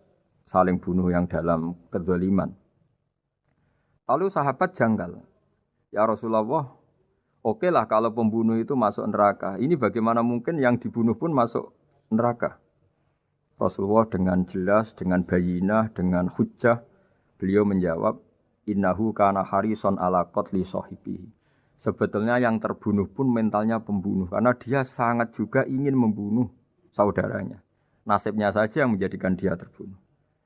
saling bunuh yang dalam kezaliman. Lalu sahabat janggal. Ya Rasulullah, oke lah kalau pembunuh itu masuk neraka. Ini bagaimana mungkin yang dibunuh pun masuk neraka? Rasulullah dengan jelas, dengan bayinah, dengan hujjah, beliau menjawab, Innahu kana harison ala qatli sahibihi. Sebetulnya yang terbunuh pun mentalnya pembunuh. Karena dia sangat juga ingin membunuh saudaranya. Nasibnya saja yang menjadikan dia terbunuh.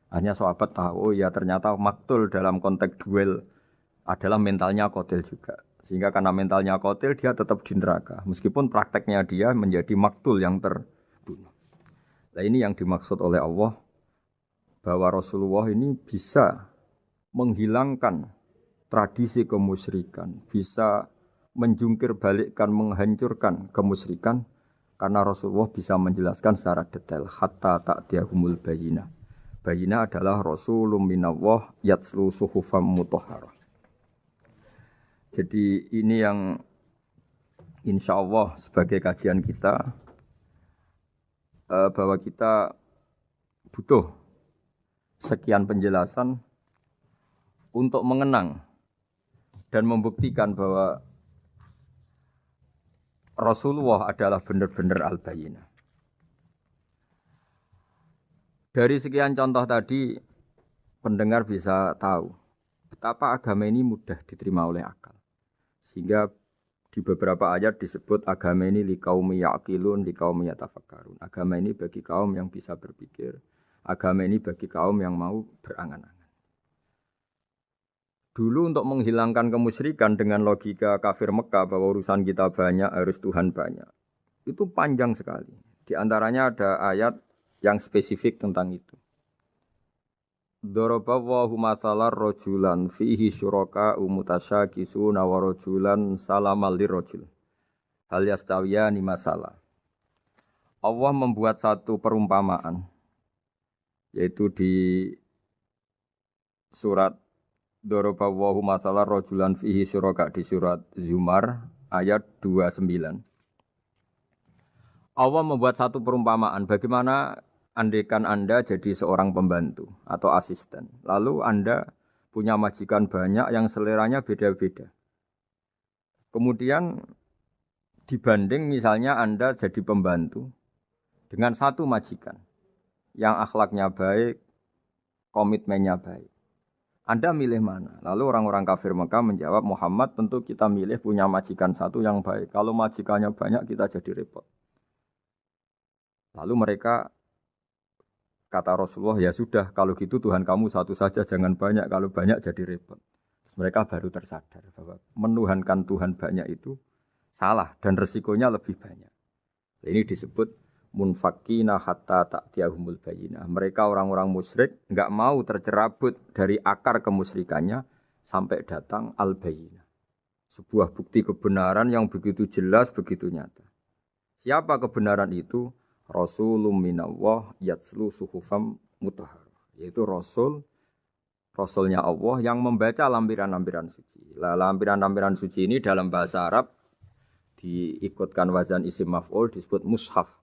Hanya sahabat tahu, oh ya ternyata maktul dalam konteks duel adalah mentalnya qatil juga. Sehingga karena mentalnya qatil, dia tetap di neraka. Meskipun prakteknya dia menjadi maktul yang terbunuh. Nah ini yang dimaksud oleh Allah. Bahwa Rasulullah ini bisa menghilangkan tradisi kemusyrikan. Bisa menjungkir balikkan, menghancurkan kemusyrikan karena Rasulullah bisa menjelaskan secara detail hatta ta'tiyahumul bayyinah. Bayyinah adalah Rasulun minallah yatslu suhufam mutahharah. Jadi ini yang insyaallah sebagai kajian kita bahwa kita butuh sekian penjelasan untuk mengenang dan membuktikan bahwa Rasulullah adalah benar-benar al-bayyinah. Dari sekian contoh tadi, pendengar bisa tahu betapa agama ini mudah diterima oleh akal. Sehingga Di beberapa ayat disebut agama ini liqaumi yaqilun, liqaumi yatafakkarun. Agama ini bagi kaum yang bisa berpikir. Agama ini bagi kaum yang mau berangan-angan. Dulu untuk menghilangkan kemusyrikan dengan logika kafir Mekah bahwa urusan kita banyak, harus Tuhan banyak. Itu panjang sekali. Di antaranya ada ayat yang spesifik tentang itu. Daraballahu mathalan rajulan fihi syuraka mutasyakisuna wa rajulan salamal lirrajul. Hal yastawiyani masalah. Allah membuat satu perumpamaan yaitu di surat Daraballahu mathalan rajulan fihi syuraka di surat Zumar ayat 29. Allah membuat satu perumpamaan bagaimana andaikan Anda jadi seorang pembantu atau asisten. Lalu Anda punya majikan banyak yang seleranya beda-beda. Kemudian dibanding misalnya Anda jadi pembantu dengan satu majikan yang akhlaknya baik, komitmennya baik. Anda milih mana? Lalu orang-orang kafir Mekah menjawab, Muhammad tentu kita milih punya majikan satu yang baik. Kalau majikannya banyak kita jadi repot. Lalu mereka kata Rasulullah, ya sudah kalau gitu Tuhan kamu satu saja jangan banyak. Kalau banyak jadi repot. Terus mereka baru tersadar bahwa menuhankan Tuhan banyak itu salah dan resikonya lebih banyak. Ini disebut munfakina hatta ta'tiyahumul bayyinah. Mereka orang-orang musyrik enggak mau tercerabut dari akar kemusyrikannya sampai datang al-bayyinah. Sebuah bukti kebenaran yang begitu jelas, begitu nyata. Siapa kebenaran itu? Rasulun minallah yatslu suhufam mutahharah. Yaitu Rasulnya Allah yang membaca lampiran-lampiran suci. Lampiran-lampiran suci ini dalam bahasa Arab diikutkan wazan isim maf'ul disebut mushaf.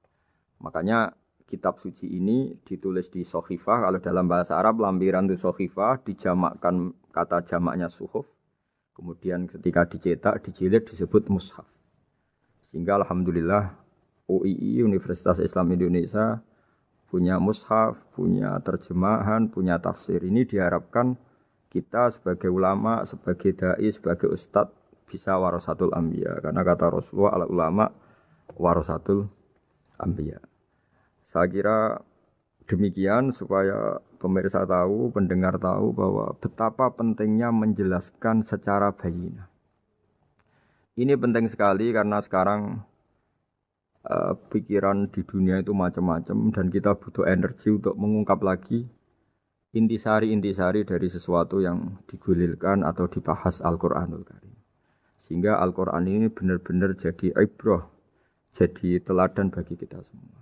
Makanya kitab suci ini ditulis di sohifah. Kalau dalam bahasa Arab lampiran itu sohifah, dijamakkan kata jamaknya suhuf. Kemudian ketika dicetak, dijilid disebut mushaf. Sehingga alhamdulillah UII Universitas Islam Indonesia punya mushaf, punya terjemahan, punya tafsir. Ini diharapkan kita sebagai ulama, sebagai dai, sebagai ustadz bisa warasatul anbiya. Karena kata Rasulullah al ulama warasatul anbiya. Saya kira demikian supaya pemirsa tahu, pendengar tahu bahwa betapa pentingnya menjelaskan secara bayinah. Ini penting sekali karena sekarang pikiran di dunia itu macam-macam dan kita butuh energi untuk mengungkap lagi intisari-intisari dari sesuatu yang digulirkan atau dibahas Al-Qur'anul Karim. Sehingga Al-Qur'an ini benar-benar jadi ibrah, jadi teladan bagi kita semua.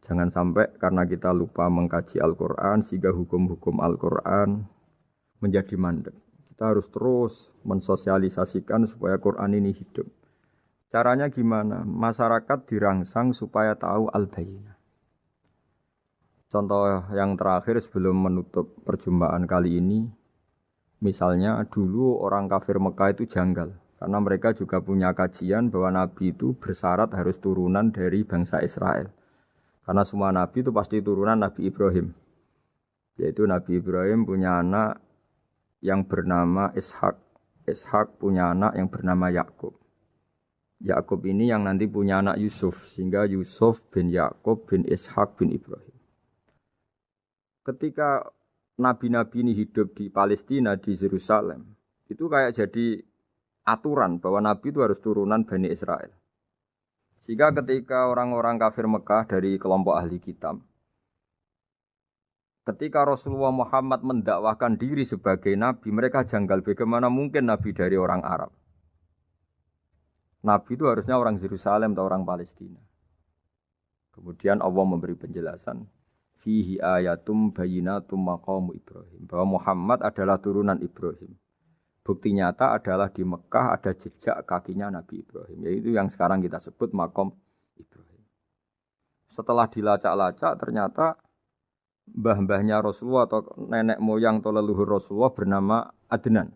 Jangan sampai karena kita lupa mengkaji Al-Qur'an sehingga hukum-hukum Al-Qur'an menjadi mandek. Kita harus terus mensosialisasikan supaya Qur'an ini hidup. Caranya gimana? Masyarakat dirangsang supaya tahu al-bayyinah. Contoh yang terakhir sebelum menutup perjumpaan kali ini, misalnya dulu orang kafir Mekah itu janggal. Karena mereka juga punya kajian bahwa Nabi itu bersyarat harus turunan dari bangsa Israel. Karena semua Nabi itu pasti turunan Nabi Ibrahim. Yaitu Nabi Ibrahim punya anak yang bernama Ishak. Ishak punya anak yang bernama Yakub. Yakub ini yang nanti punya anak Yusuf, sehingga Yusuf bin Yakub bin Ishak bin Ibrahim. Ketika nabi-nabi ini hidup di Palestina, di Yerusalem, itu kayak jadi aturan bahwa nabi itu harus turunan Bani Israel. Sehingga ketika orang-orang kafir Mekah dari kelompok ahli kitab, ketika Rasulullah Muhammad mendakwahkan diri sebagai nabi, mereka janggal bagaimana mungkin nabi dari orang Arab. Nabi itu harusnya orang Yerusalem atau orang Palestina. Kemudian Allah memberi penjelasan, fihi ayatum bayyinatum maqamu Ibrahim, bahwa Muhammad adalah turunan Ibrahim. Bukti nyata adalah di Mekah ada jejak kakinya Nabi Ibrahim, yaitu yang sekarang kita sebut maqam Ibrahim. Setelah dilacak-lacak ternyata mbah-mbahnya Rasulullah atau nenek moyang atau leluhur Rasulullah bernama Adnan.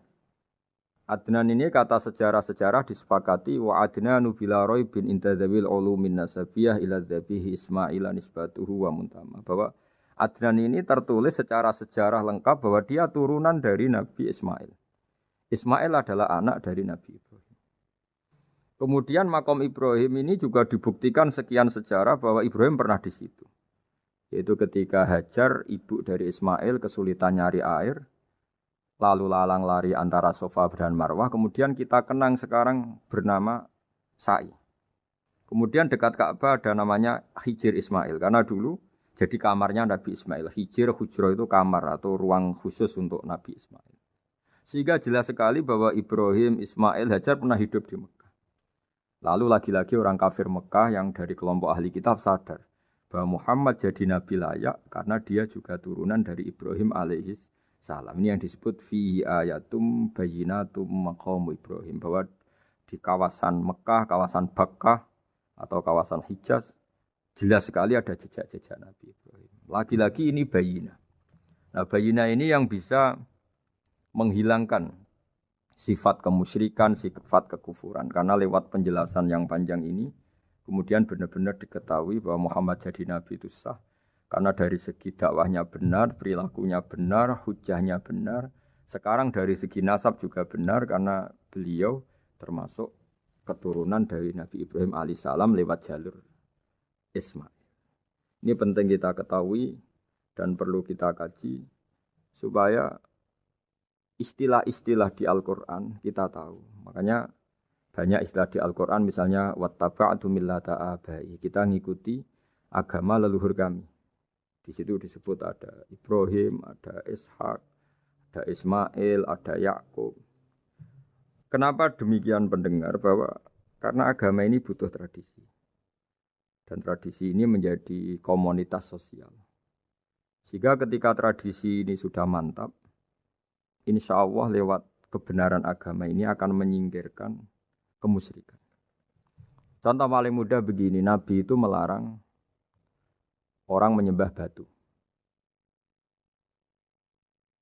Adnan ini kata sejarah-sejarah disepakati wa adnanu bila raibin intadzawil ulumin nasabiyah ila dzabihi Ismail nisbatuhu wa muntama. Bahwa Adnan ini tertulis secara sejarah lengkap bahwa dia turunan dari Nabi Ismail. Ismail adalah anak dari Nabi Ibrahim. Kemudian makom Ibrahim ini juga dibuktikan sekian sejarah bahwa Ibrahim pernah di situ. Yaitu ketika Hajar, ibu dari Ismail, kesulitan nyari air, lalu lalang lari antara Safa dan Marwah. Kemudian kita kenang sekarang bernama Sa'i. Kemudian dekat Ka'bah ada namanya Hijir Ismail. Karena dulu jadi kamarnya Nabi Ismail. Hijir, hujro itu kamar atau ruang khusus untuk Nabi Ismail. Sehingga jelas sekali bahwa Ibrahim, Ismail, Hajar pernah hidup di Mekah. Lalu lagi-lagi orang kafir Mekah yang dari kelompok ahli kitab sadar bahwa Muhammad jadi nabi layak karena dia juga turunan dari Ibrahim alaihis salam. Ini yang disebut fihi ayatum bayyinatum maqamu Ibrahim, bahwa di kawasan Mekah, kawasan Bakkah atau kawasan Hijaz jelas sekali ada jejak-jejak Nabi Ibrahim. Lagi-lagi ini bayyinah. Nah, bayyinah ini yang bisa menghilangkan sifat kemusyrikan, sifat kekufuran. Karena lewat penjelasan yang panjang ini, kemudian benar-benar diketahui bahwa Muhammad jadi Nabi itu sah. Karena dari segi dakwahnya benar, perilakunya benar, hujahnya benar. Sekarang dari segi nasab juga benar, karena beliau termasuk keturunan dari Nabi Ibrahim alaihissalam lewat jalur Ismail. Ini penting kita ketahui dan perlu kita kaji, supaya istilah-istilah di Al-Quran kita tahu. Makanya banyak istilah di Al-Quran, misalnya wattaba'tu millata abai, kita ngikuti agama leluhur kami. Di situ disebut ada Ibrahim, ada Ishak, ada Ismail, ada Yakub. Kenapa demikian pendengar? Bahwa karena agama ini butuh tradisi. Dan tradisi ini menjadi komunitas sosial. Sehingga ketika tradisi ini sudah mantap, insya Allah lewat kebenaran agama ini akan menyingkirkan kemusyrikan. Contoh paling mudah begini, Nabi itu melarang orang menyembah batu.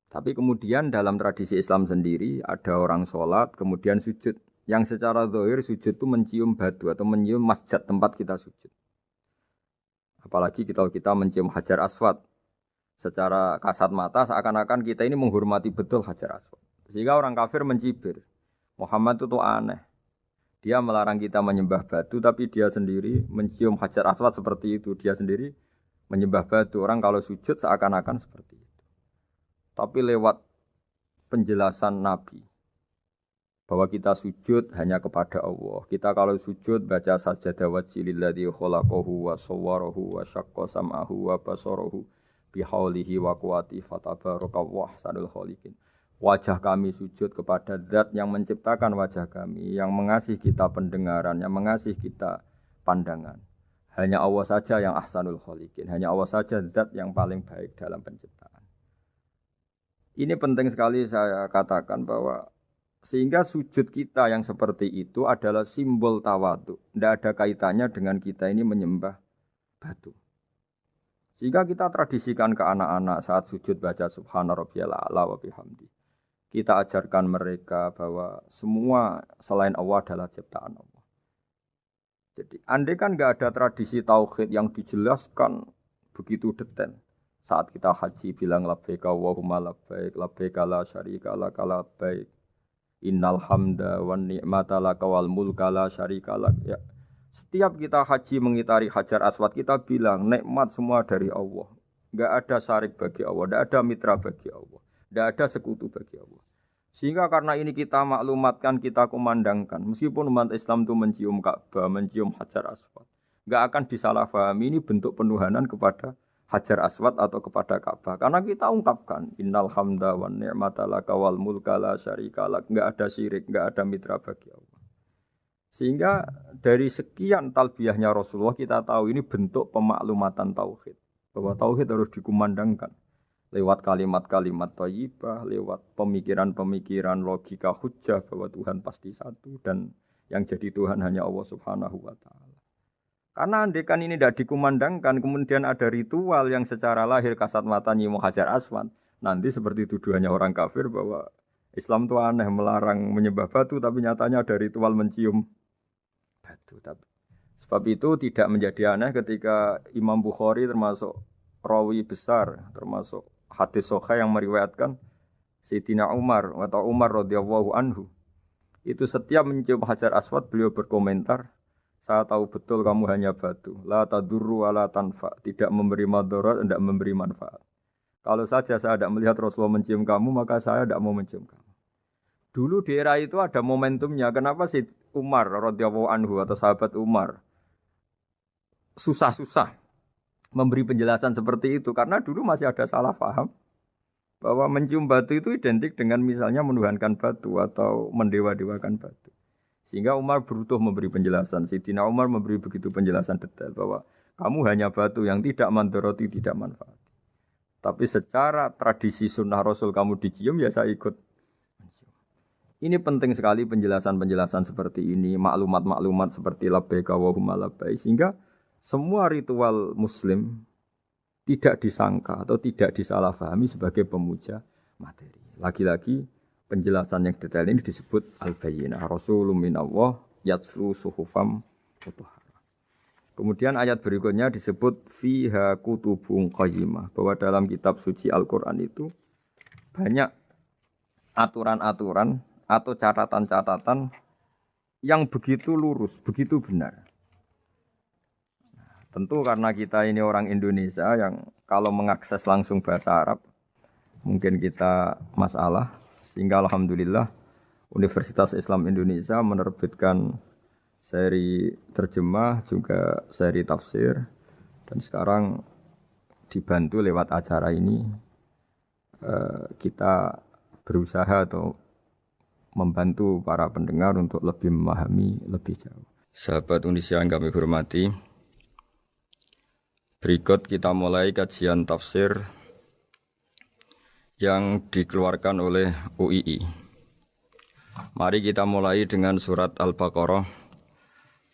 Tapi kemudian dalam tradisi Islam sendiri ada orang sholat kemudian sujud. Yang secara zahir sujud itu mencium batu atau mencium masjid tempat kita sujud. Apalagi kita mencium Hajar Aswad. Secara kasat mata seakan-akan kita ini menghormati betul Hajar Aswad. Sehingga orang kafir mencibir. Muhammad itu aneh. Dia melarang kita menyembah batu, tapi dia sendiri mencium Hajar Aswad seperti itu. Dia sendiri menyembah batu. Orang kalau sujud seakan-akan seperti itu. Tapi lewat penjelasan Nabi, bahwa kita sujud hanya kepada Allah. Kita kalau sujud baca sajadah wajhililladzi khalaqahu wa sawwarahu wa syaqqa sam'ahu wa basarahu bihaulihi wa quwati fatabarokallah ahsanul khaliqin. Wajah kami sujud kepada zat yang menciptakan wajah kami, yang mengasihi kita pendengaran, yang mengasihi kita pandangan. Hanya Allah saja yang ahsanul khaliqin, hanya Allah saja zat yang paling baik dalam penciptaan. Ini penting sekali saya katakan, bahwa sehingga sujud kita yang seperti itu adalah simbol tawadhu. Tidak ada kaitannya dengan kita ini menyembah batu. Sehingga kita tradisikan ke anak-anak saat sujud baca subhana rabbiyal a'la wa bihamdi. Kita ajarkan mereka bahwa semua selain Allah adalah ciptaan Allah. Jadi andai kan enggak ada tradisi tauhid yang dijelaskan begitu detail. Saat kita haji bilang labbaika Allahumma labbaik, labbaika la syarika laka labbaik. Innal hamda wan ni'mata laka wal mulka la syarika lak. Ya. Setiap kita haji mengitari Hajar Aswad, kita bilang nikmat semua dari Allah. Enggak ada syarik bagi Allah, enggak ada mitra bagi Allah, enggak ada sekutu bagi Allah. Sehingga karena ini kita maklumatkan, kita kumandangkan. Meskipun umat Islam itu mencium Ka'bah, mencium Hajar Aswad, enggak akan disalahfahami ini bentuk penuhanan kepada Hajar Aswad atau kepada Ka'bah. Karena kita ungkapkan innal hamda wan ni'mata laka wal mulka la syarika lak. Enggak ada syirik, enggak ada mitra bagi Allah. Sehingga dari sekian talbiyahnya Rasulullah kita tahu ini bentuk pemaklumatan tauhid. Bahwa tauhid harus dikumandangkan lewat kalimat-kalimat thayyibah, lewat pemikiran-pemikiran logika hujjah bahwa Tuhan pasti satu dan yang jadi Tuhan hanya Allah Subhanahu wa taala. Karena andekan ini tidak dikumandangkan, kemudian ada ritual yang secara lahir kasat mata nyium Hajar Aswad, nanti seperti tuduhannya orang kafir bahwa Islam itu aneh melarang menyembah batu, tapi nyatanya ada ritual mencium batu. Sebab itu tidak menjadi aneh ketika Imam Bukhari termasuk rawi besar, termasuk hadis sahih yang meriwayatkan Sayyidina Umar atau Umar radhiyallahu anhu. Itu setiap mencium Hajar Aswad beliau berkomentar, saya tahu betul kamu hanya batu. La tadurru wa la tanfa. Tidak memberi madarat, tidak memberi manfaat. Kalau saja saya tidak melihat Rasulullah mencium kamu, maka saya tidak mau mencium kamu. Dulu di era itu ada momentumnya. Kenapa sih Umar radhiyallahu anhu atau sahabat Umar susah-susah memberi penjelasan seperti itu? Karena dulu masih ada salah paham bahwa mencium batu itu identik dengan misalnya menuhankan batu atau mendewa-dewakan batu. Sehingga Umar berutuh memberi penjelasan. Sayyidina Umar memberi begitu penjelasan detail bahwa kamu hanya batu yang tidak mandoroti, tidak manfaat. Tapi secara tradisi sunnah Rasul kamu dicium, ya saya ikut. Ini penting sekali penjelasan-penjelasan seperti ini, maklumat-maklumat seperti labbaika wa humma labbaik, sehingga semua ritual Muslim tidak disangka atau tidak disalahfahami sebagai pemuja materi. Lagi-lagi penjelasan yang detail ini disebut al-bayyinah. Rasulun minallah yatslu suhufam mutahharah. Kemudian ayat berikutnya disebut fiha kutubun qayyimah, bahwa dalam kitab suci Al-Qur'an itu banyak aturan-aturan atau catatan-catatan yang begitu lurus, begitu benar. Tentu karena kita ini orang Indonesia yang kalau mengakses langsung bahasa Arab mungkin kita masalah, sehingga alhamdulillah Universitas Islam Indonesia menerbitkan seri terjemah juga seri tafsir, dan sekarang dibantu lewat acara ini kita berusaha atau membantu para pendengar untuk lebih memahami lebih jauh. Sahabat Indonesia yang kami hormati, berikut kita mulai kajian tafsir yang dikeluarkan oleh UII. Mari kita mulai dengan surat Al-Baqarah.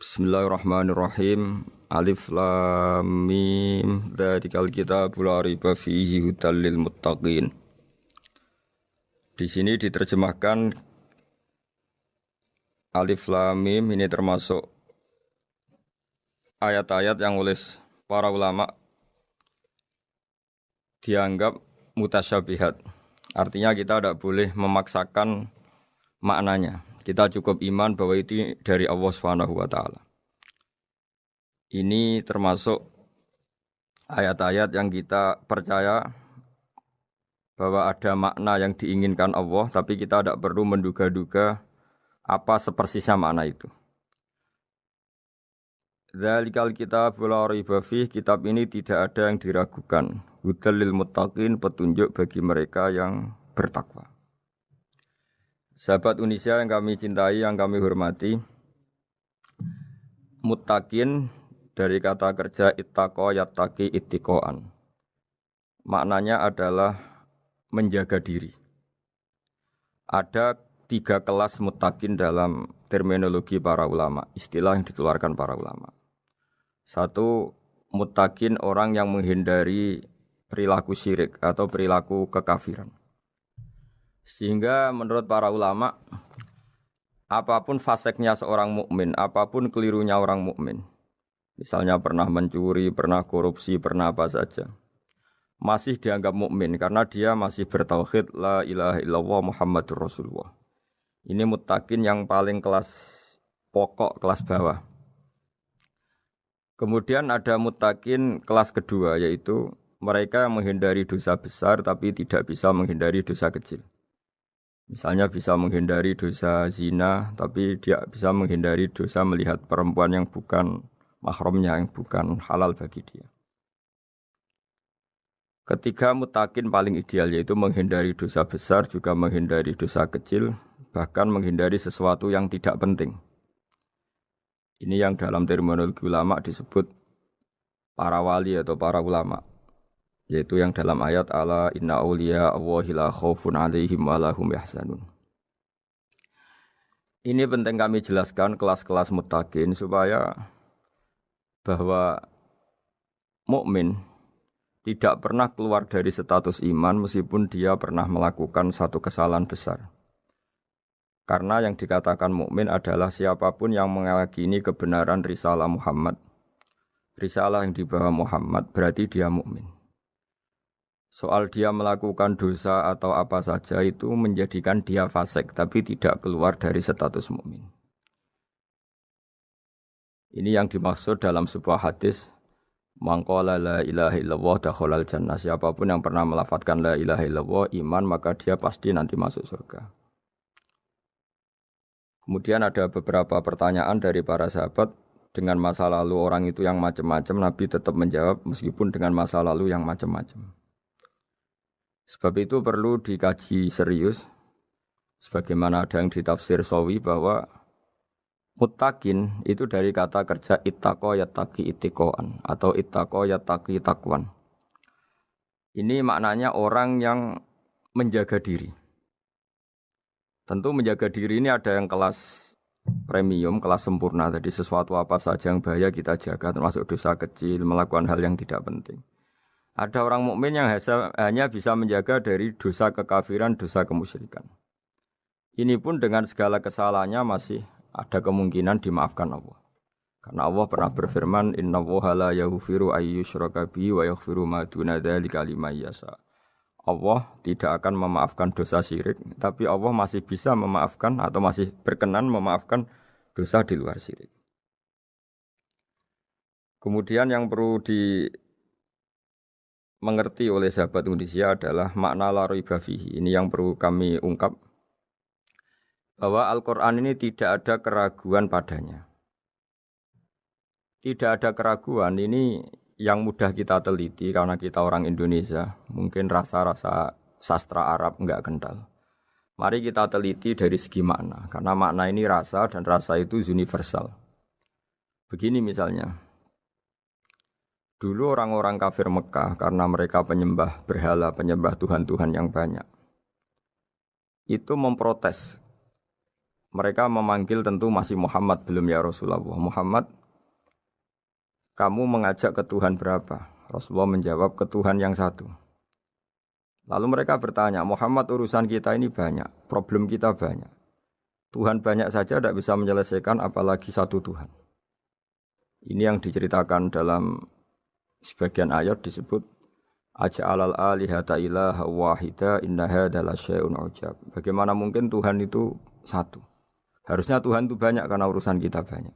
Bismillahirrahmanirrahim. Alif Lam Mim. Dzalikal kitabul la raiba fihi hudal lil muttaqin. Di sini diterjemahkan Alif Lam Mim ini termasuk ayat-ayat yang oleh para ulama dianggap mutasyabihat. Artinya kita tidak boleh memaksakan maknanya. Kita cukup iman bahwa itu dari Allah Subhanahu wa taala. Ini termasuk ayat-ayat yang kita percaya bahwa ada makna yang diinginkan Allah, tapi kita tidak perlu menduga-duga apa sepersisnya makna itu. Dzalikal kitabul la raiba fihi, kitab ini tidak ada yang diragukan. Hudal lil muttaqin, petunjuk bagi mereka yang bertakwa. Sahabat Indonesia yang kami cintai, yang kami hormati, muttaqin dari kata kerja ittaqa yattaqi ittiqaan. Maknanya adalah menjaga diri. Ada 3 kelas muttaqin dalam terminologi para ulama, istilah yang dikeluarkan para ulama. 1, muttaqin orang yang menghindari perilaku syirik atau perilaku kekafiran. Sehingga menurut para ulama, apapun faseknya seorang mukmin, apapun kelirunya orang mukmin, misalnya pernah mencuri, pernah korupsi, pernah apa saja, masih dianggap mukmin karena dia masih bertauhid la ilaha illallah Muhammadur Rasulullah. Ini muttaqin yang paling kelas pokok, kelas bawah. Kemudian ada muttaqin kelas kedua, yaitu mereka yang menghindari dosa besar tapi tidak bisa menghindari dosa kecil. Misalnya bisa menghindari dosa zina, tapi dia bisa menghindari dosa melihat perempuan yang bukan mahramnya, yang bukan halal bagi dia. Ketiga muttaqin paling ideal, yaitu menghindari dosa besar, juga menghindari dosa kecil, bahkan menghindari sesuatu yang tidak penting. Ini yang dalam terminologi ulama disebut para wali atau para ulama, yaitu yang dalam ayat ala inna awliya Allahi la khaufun alaihim wa lahum yahzanun. Ini penting kami jelaskan kelas-kelas muttaqin supaya bahwa mukmin tidak pernah keluar dari status iman meskipun dia pernah melakukan satu kesalahan besar. Karena yang dikatakan mukmin adalah siapapun yang meyakini kebenaran risalah Muhammad, risalah yang dibawa Muhammad, berarti dia mukmin. Soal dia melakukan dosa atau apa saja itu menjadikan dia fasik, tapi tidak keluar dari status mukmin. Ini yang dimaksud dalam sebuah hadis, mangqala la ilaha illallah dakhalal jannah. Siapapun yang pernah melafadzkan la ilaha illallah iman, maka dia pasti nanti masuk surga. Kemudian ada beberapa pertanyaan dari para sahabat dengan masa lalu orang itu yang macam-macam, Nabi tetap menjawab meskipun dengan masa lalu yang macam-macam. Sebab itu perlu dikaji serius, sebagaimana ada yang ditafsir Sawi bahwa muttaqin itu dari kata kerja ittaqo yattaqi ittiqoan atau ittaqo yattaqi taqwan. Ini maknanya orang yang menjaga diri. Tentu menjaga diri ini ada yang kelas premium, kelas sempurna. Jadi sesuatu apa saja yang bahaya kita jaga, termasuk dosa kecil, melakukan hal yang tidak penting. Ada orang mukmin yang hanya bisa menjaga dari dosa kekafiran, dosa kemusyrikan. Ini pun dengan segala kesalahannya masih ada kemungkinan dimaafkan Allah. Karena Allah pernah berfirman, innallaha la yaghfiru ayyushraka bihi wa yaghfiru ma duna dzalika liman yasha. Allah tidak akan memaafkan dosa syirik, tapi Allah masih bisa memaafkan atau masih berkenan memaafkan dosa di luar syirik. Kemudian yang perlu dimengerti oleh sahabat Indonesia adalah makna la raiba fihi. Ini yang perlu kami ungkap, bahwa Al-Quran ini tidak ada keraguan padanya. Tidak ada keraguan ini yang mudah kita teliti karena kita orang Indonesia, mungkin rasa-rasa sastra Arab enggak kental. Mari kita teliti dari segi makna, karena makna ini rasa dan rasa itu universal. Begini misalnya, dulu orang-orang kafir Mekah karena mereka penyembah berhala, penyembah Tuhan-Tuhan yang banyak, itu memprotes. Mereka memanggil tentu masih Muhammad, belum ya Rasulullah. Muhammad, kamu mengajak ke Tuhan berapa? Rasulullah menjawab, ke Tuhan yang satu. Lalu mereka bertanya, Muhammad urusan kita ini banyak, problem kita banyak. Tuhan banyak saja tidak bisa menyelesaikan, apalagi satu Tuhan. Ini yang diceritakan dalam sebagian ayat disebut, Aja'alal alihata ilaha wahida inna hadza lasyai'un ujab. Bagaimana mungkin Tuhan itu satu? Harusnya Tuhan itu banyak karena urusan kita banyak.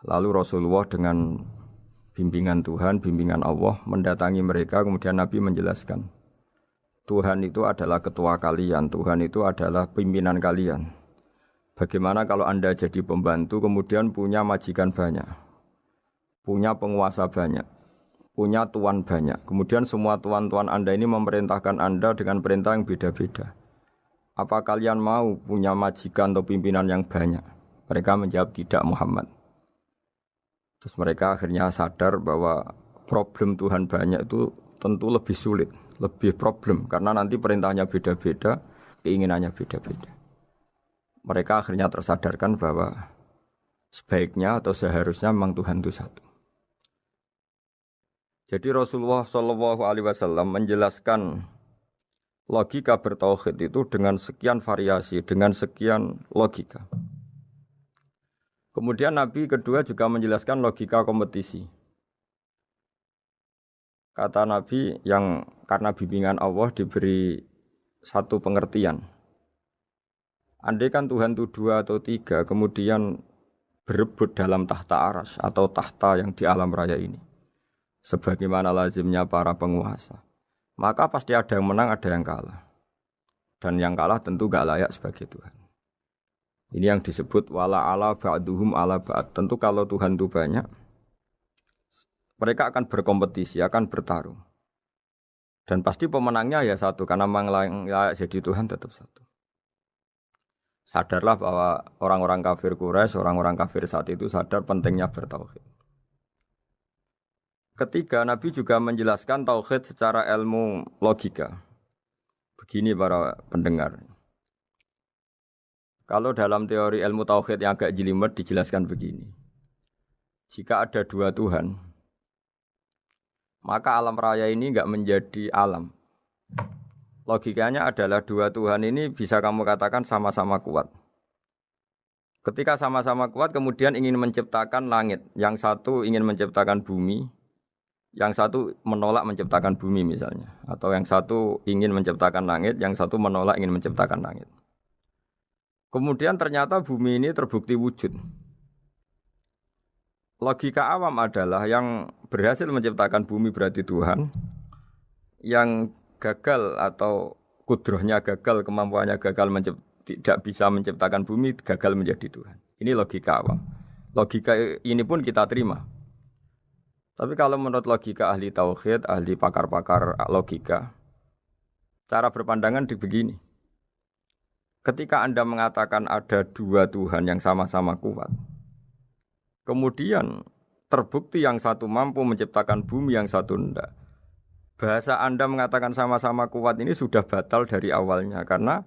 Lalu Rasulullah dengan bimbingan Tuhan, bimbingan Allah mendatangi mereka, kemudian Nabi menjelaskan, Tuhan itu adalah ketua kalian, Tuhan itu adalah pimpinan kalian. Bagaimana kalau Anda jadi pembantu kemudian punya majikan banyak, punya penguasa banyak, punya tuan banyak, kemudian semua tuan-tuan Anda ini memerintahkan Anda dengan perintah yang beda-beda. Apa kalian mau punya majikan atau pimpinan yang banyak? Mereka menjawab tidak, Muhammad. Terus mereka akhirnya sadar bahwa problem Tuhan banyak itu tentu lebih sulit, lebih problem. Karena nanti perintahnya beda-beda, keinginannya beda-beda. Mereka akhirnya tersadarkan bahwa sebaiknya atau seharusnya memang Tuhan itu satu. Jadi Rasulullah SAW menjelaskan logika bertauhid itu dengan sekian variasi, dengan sekian logika. Kemudian Nabi kedua juga menjelaskan logika kompetisi. Kata Nabi yang karena bimbingan Allah diberi satu pengertian. Andai kan Tuhan itu 2 atau 3, kemudian berebut dalam tahta aras atau tahta yang di alam raya ini. Sebagaimana lazimnya para penguasa. Maka pasti ada yang menang, ada yang kalah. Dan yang kalah tentu gak layak sebagai Tuhan. Ini yang disebut wala ala ba'duhum ala ba'd. Tentu kalau Tuhan itu banyak, mereka akan berkompetisi, akan bertarung. Dan pasti pemenangnya ya satu, karena memang layak jadi Tuhan tetap satu. Sadarlah bahwa orang-orang kafir Quraisy, orang-orang kafir saat itu sadar pentingnya bertauhid. Ketiga, Nabi juga menjelaskan tauhid secara ilmu logika. Begini para pendengar. Kalau dalam teori ilmu tauhid yang agak jelimet dijelaskan begini. Jika ada 2 Tuhan, maka alam raya ini enggak menjadi alam. Logikanya adalah 2 Tuhan ini bisa kamu katakan sama-sama kuat. Ketika sama-sama kuat kemudian ingin menciptakan langit. Yang satu ingin menciptakan bumi, Yang satu menolak menciptakan bumi misalnya, atau yang satu ingin menciptakan langit, yang satu menolak ingin menciptakan langit. Kemudian ternyata bumi ini terbukti wujud. Logika awam adalah yang berhasil menciptakan bumi berarti Tuhan, yang gagal atau kudrohnya gagal, kemampuannya gagal tidak bisa menciptakan bumi, gagal menjadi Tuhan. Ini logika awam. Logika ini pun kita terima. Tapi kalau menurut logika ahli tauhid, ahli pakar-pakar logika, cara berpandangan begini. Ketika Anda mengatakan ada dua Tuhan yang sama-sama kuat, kemudian terbukti yang satu mampu menciptakan bumi, yang satu tidak. Bahasa Anda mengatakan sama-sama kuat ini sudah batal dari awalnya, karena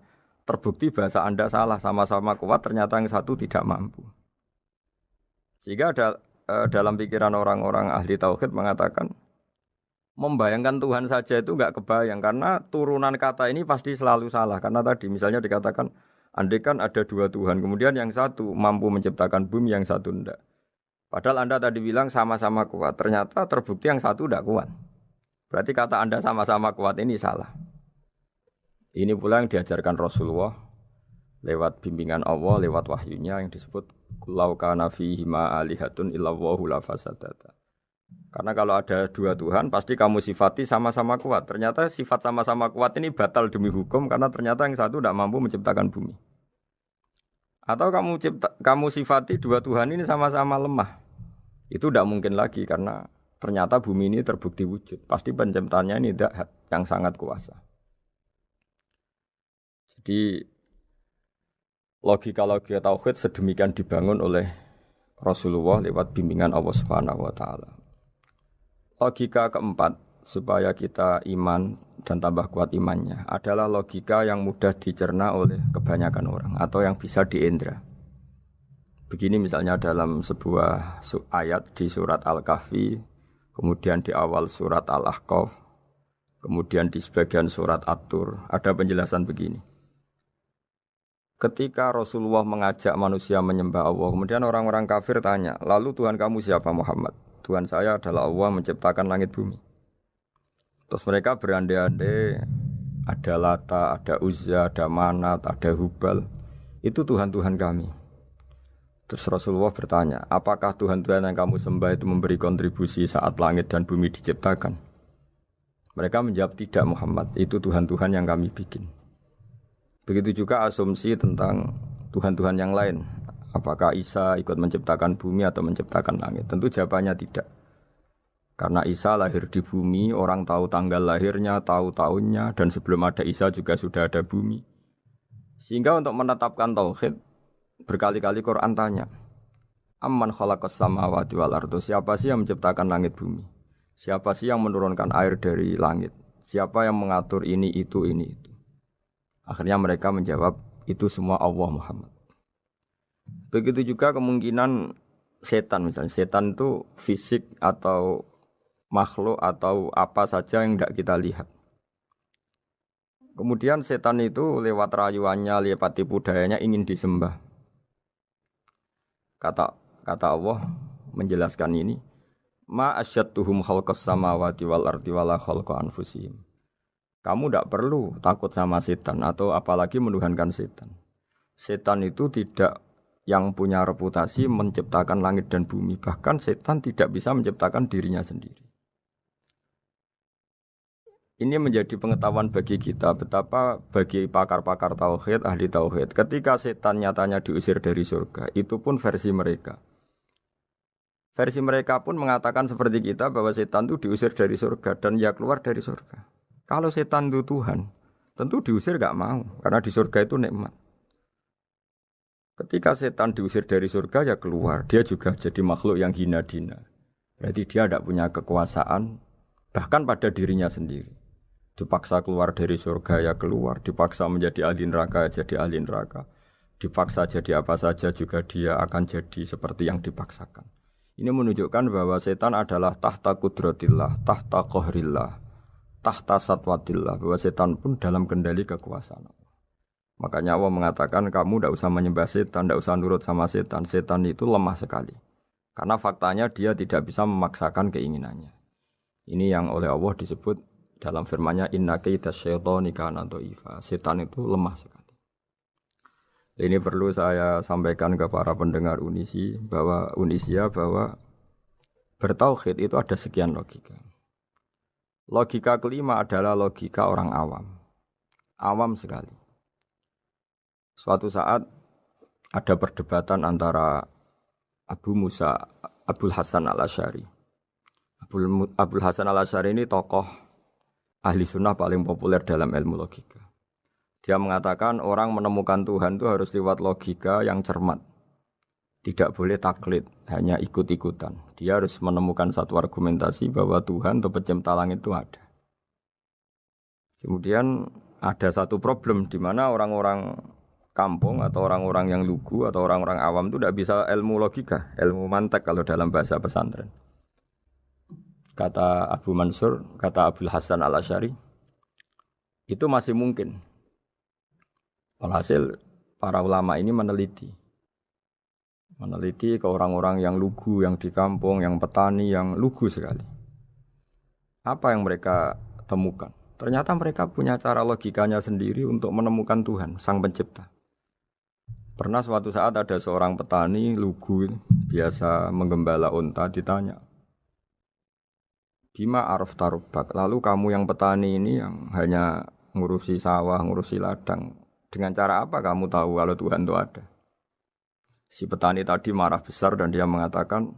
terbukti bahasa Anda salah, sama-sama kuat ternyata yang satu tidak mampu. Sehingga dalam pikiran orang-orang ahli tauhid mengatakan membayangkan Tuhan saja itu enggak kebayang karena turunan kata ini pasti selalu salah. Karena tadi misalnya dikatakan andai kan ada dua Tuhan, kemudian yang satu mampu menciptakan bumi, yang satu enggak. Padahal Anda tadi bilang sama-sama kuat, ternyata terbukti yang satu enggak kuat. Berarti kata Anda sama-sama kuat ini salah. Ini pula yang diajarkan Rasulullah lewat bimbingan Allah, lewat wahyunya yang disebut Lau kana fihi ma alihatun illallahu la fasadata. Karena kalau ada dua Tuhan, pasti kamu sifati sama-sama kuat. Ternyata sifat sama-sama kuat ini batal demi hukum karena ternyata yang satu tidak mampu menciptakan bumi. Atau kamu sifati dua Tuhan ini sama-sama lemah. Itu tidak mungkin lagi karena ternyata bumi ini terbukti wujud. Pasti penciptanya ini tidak yang sangat kuasa. Jadi logika tauhid sedemikian dibangun oleh Rasulullah lewat bimbingan Allah Subhanahu wa taala. Logika keempat supaya kita iman dan tambah kuat imannya adalah logika yang mudah dicerna oleh kebanyakan orang atau yang bisa diindra. Begini misalnya dalam sebuah ayat di surat Al-Kahfi, kemudian di awal surat Al-Ahqaf, kemudian di sebagian surat At-Tur ada penjelasan begini. Ketika Rasulullah mengajak manusia menyembah Allah, kemudian orang-orang kafir tanya, lalu Tuhan kamu siapa Muhammad? Tuhan saya adalah Allah menciptakan langit bumi. Terus mereka berandai-andai, ada Lata, ada Uzza, ada Manat, ada Hubal. Itu Tuhan-Tuhan kami. Terus Rasulullah bertanya, apakah Tuhan-Tuhan yang kamu sembah itu memberi kontribusi saat langit dan bumi diciptakan? Mereka menjawab, tidak Muhammad, itu Tuhan-Tuhan yang kami bikin. Begitu juga asumsi tentang Tuhan-Tuhan yang lain. Apakah Isa ikut menciptakan bumi atau menciptakan langit? Tentu jawabannya tidak. Karena Isa lahir di bumi, orang tahu tanggal lahirnya, tahu tahunnya, dan sebelum ada Isa juga sudah ada bumi. Sehingga untuk menetapkan tauhid, berkali-kali Quran tanya, Amman khalaqas samawati wal ardo, siapa sih yang menciptakan langit bumi? Siapa sih yang menurunkan air dari langit? Siapa yang mengatur ini, itu, ini, itu? Akhirnya mereka menjawab, itu semua Allah Muhammad. Begitu juga kemungkinan setan misalnya. Setan itu fisik atau makhluk atau apa saja yang tidak kita lihat. Kemudian setan itu lewat rayuannya, lewat tipu dayanya ingin disembah. Kata Allah menjelaskan ini, Ma asyadduhum khalqas samawati wal ardi wala khalqa anfusihim. Kamu tidak perlu takut sama setan atau apalagi menuhankan setan. Setan itu tidak yang punya reputasi menciptakan langit dan bumi. Bahkan setan tidak bisa menciptakan dirinya sendiri. Ini menjadi pengetahuan bagi kita betapa bagi pakar-pakar tauhid, ahli tauhid. Ketika setan nyatanya diusir dari surga, itu pun versi mereka. Versi mereka pun mengatakan seperti kita bahwa setan itu diusir dari surga dan ya keluar dari surga. Kalau setan itu Tuhan, tentu diusir gak mau, karena di surga itu nikmat. Ketika setan diusir dari surga, ya keluar. Dia juga jadi makhluk yang hina-dina. Berarti dia tidak punya kekuasaan, bahkan pada dirinya sendiri. Dipaksa keluar dari surga, ya keluar. Dipaksa menjadi ahli neraka, jadi ahli neraka. Dipaksa jadi apa saja, juga dia akan jadi seperti yang dipaksakan. Ini menunjukkan bahwa setan adalah tahta kudratillah, tahta qahrillah, tahta satwatillah, bahwa setan pun dalam kendali kekuasaan Allah. Makanya Allah mengatakan kamu tidak usah menyembah setan, tidak usah nurut sama setan. Setan itu lemah sekali. Karena faktanya dia tidak bisa memaksakan keinginannya. Ini yang oleh Allah disebut dalam firman-Nya inna kaidas syaitani kana dhaifa. Setan itu lemah sekali. Ini perlu saya sampaikan ke para pendengar Unisia bahwa bertauhid itu ada sekian logika. Logika kelima adalah logika orang awam. Awam sekali. Suatu saat ada perdebatan antara Abul Hasan al-Asy'ari. Abul Hasan al-Asy'ari ini tokoh ahli sunnah paling populer dalam ilmu logika. Dia mengatakan orang menemukan Tuhan itu harus lewat logika yang cermat. Tidak boleh taklid, hanya ikut-ikutan. Dia harus menemukan satu argumentasi bahwa Tuhan atau pencipta langit itu ada. Kemudian ada satu problem di mana orang-orang kampung atau orang-orang yang lugu atau orang-orang awam itu tidak bisa ilmu logika, ilmu mantek kalau dalam bahasa pesantren. Kata Abu Mansur, kata Abul Hasan al-Asy'ari, itu masih mungkin. Alhasil para ulama ini meneliti ke orang-orang yang lugu, yang di kampung, yang petani, yang lugu sekali. Apa yang mereka temukan? Ternyata mereka punya cara logikanya sendiri untuk menemukan Tuhan, Sang Pencipta. Pernah suatu saat ada seorang petani lugu, biasa menggembala unta, ditanya, Bima araf tarubak, lalu kamu yang petani ini yang hanya ngurusi sawah, ngurusi ladang, dengan cara apa kamu tahu kalau Tuhan itu ada? Si petani tadi marah besar dan dia mengatakan,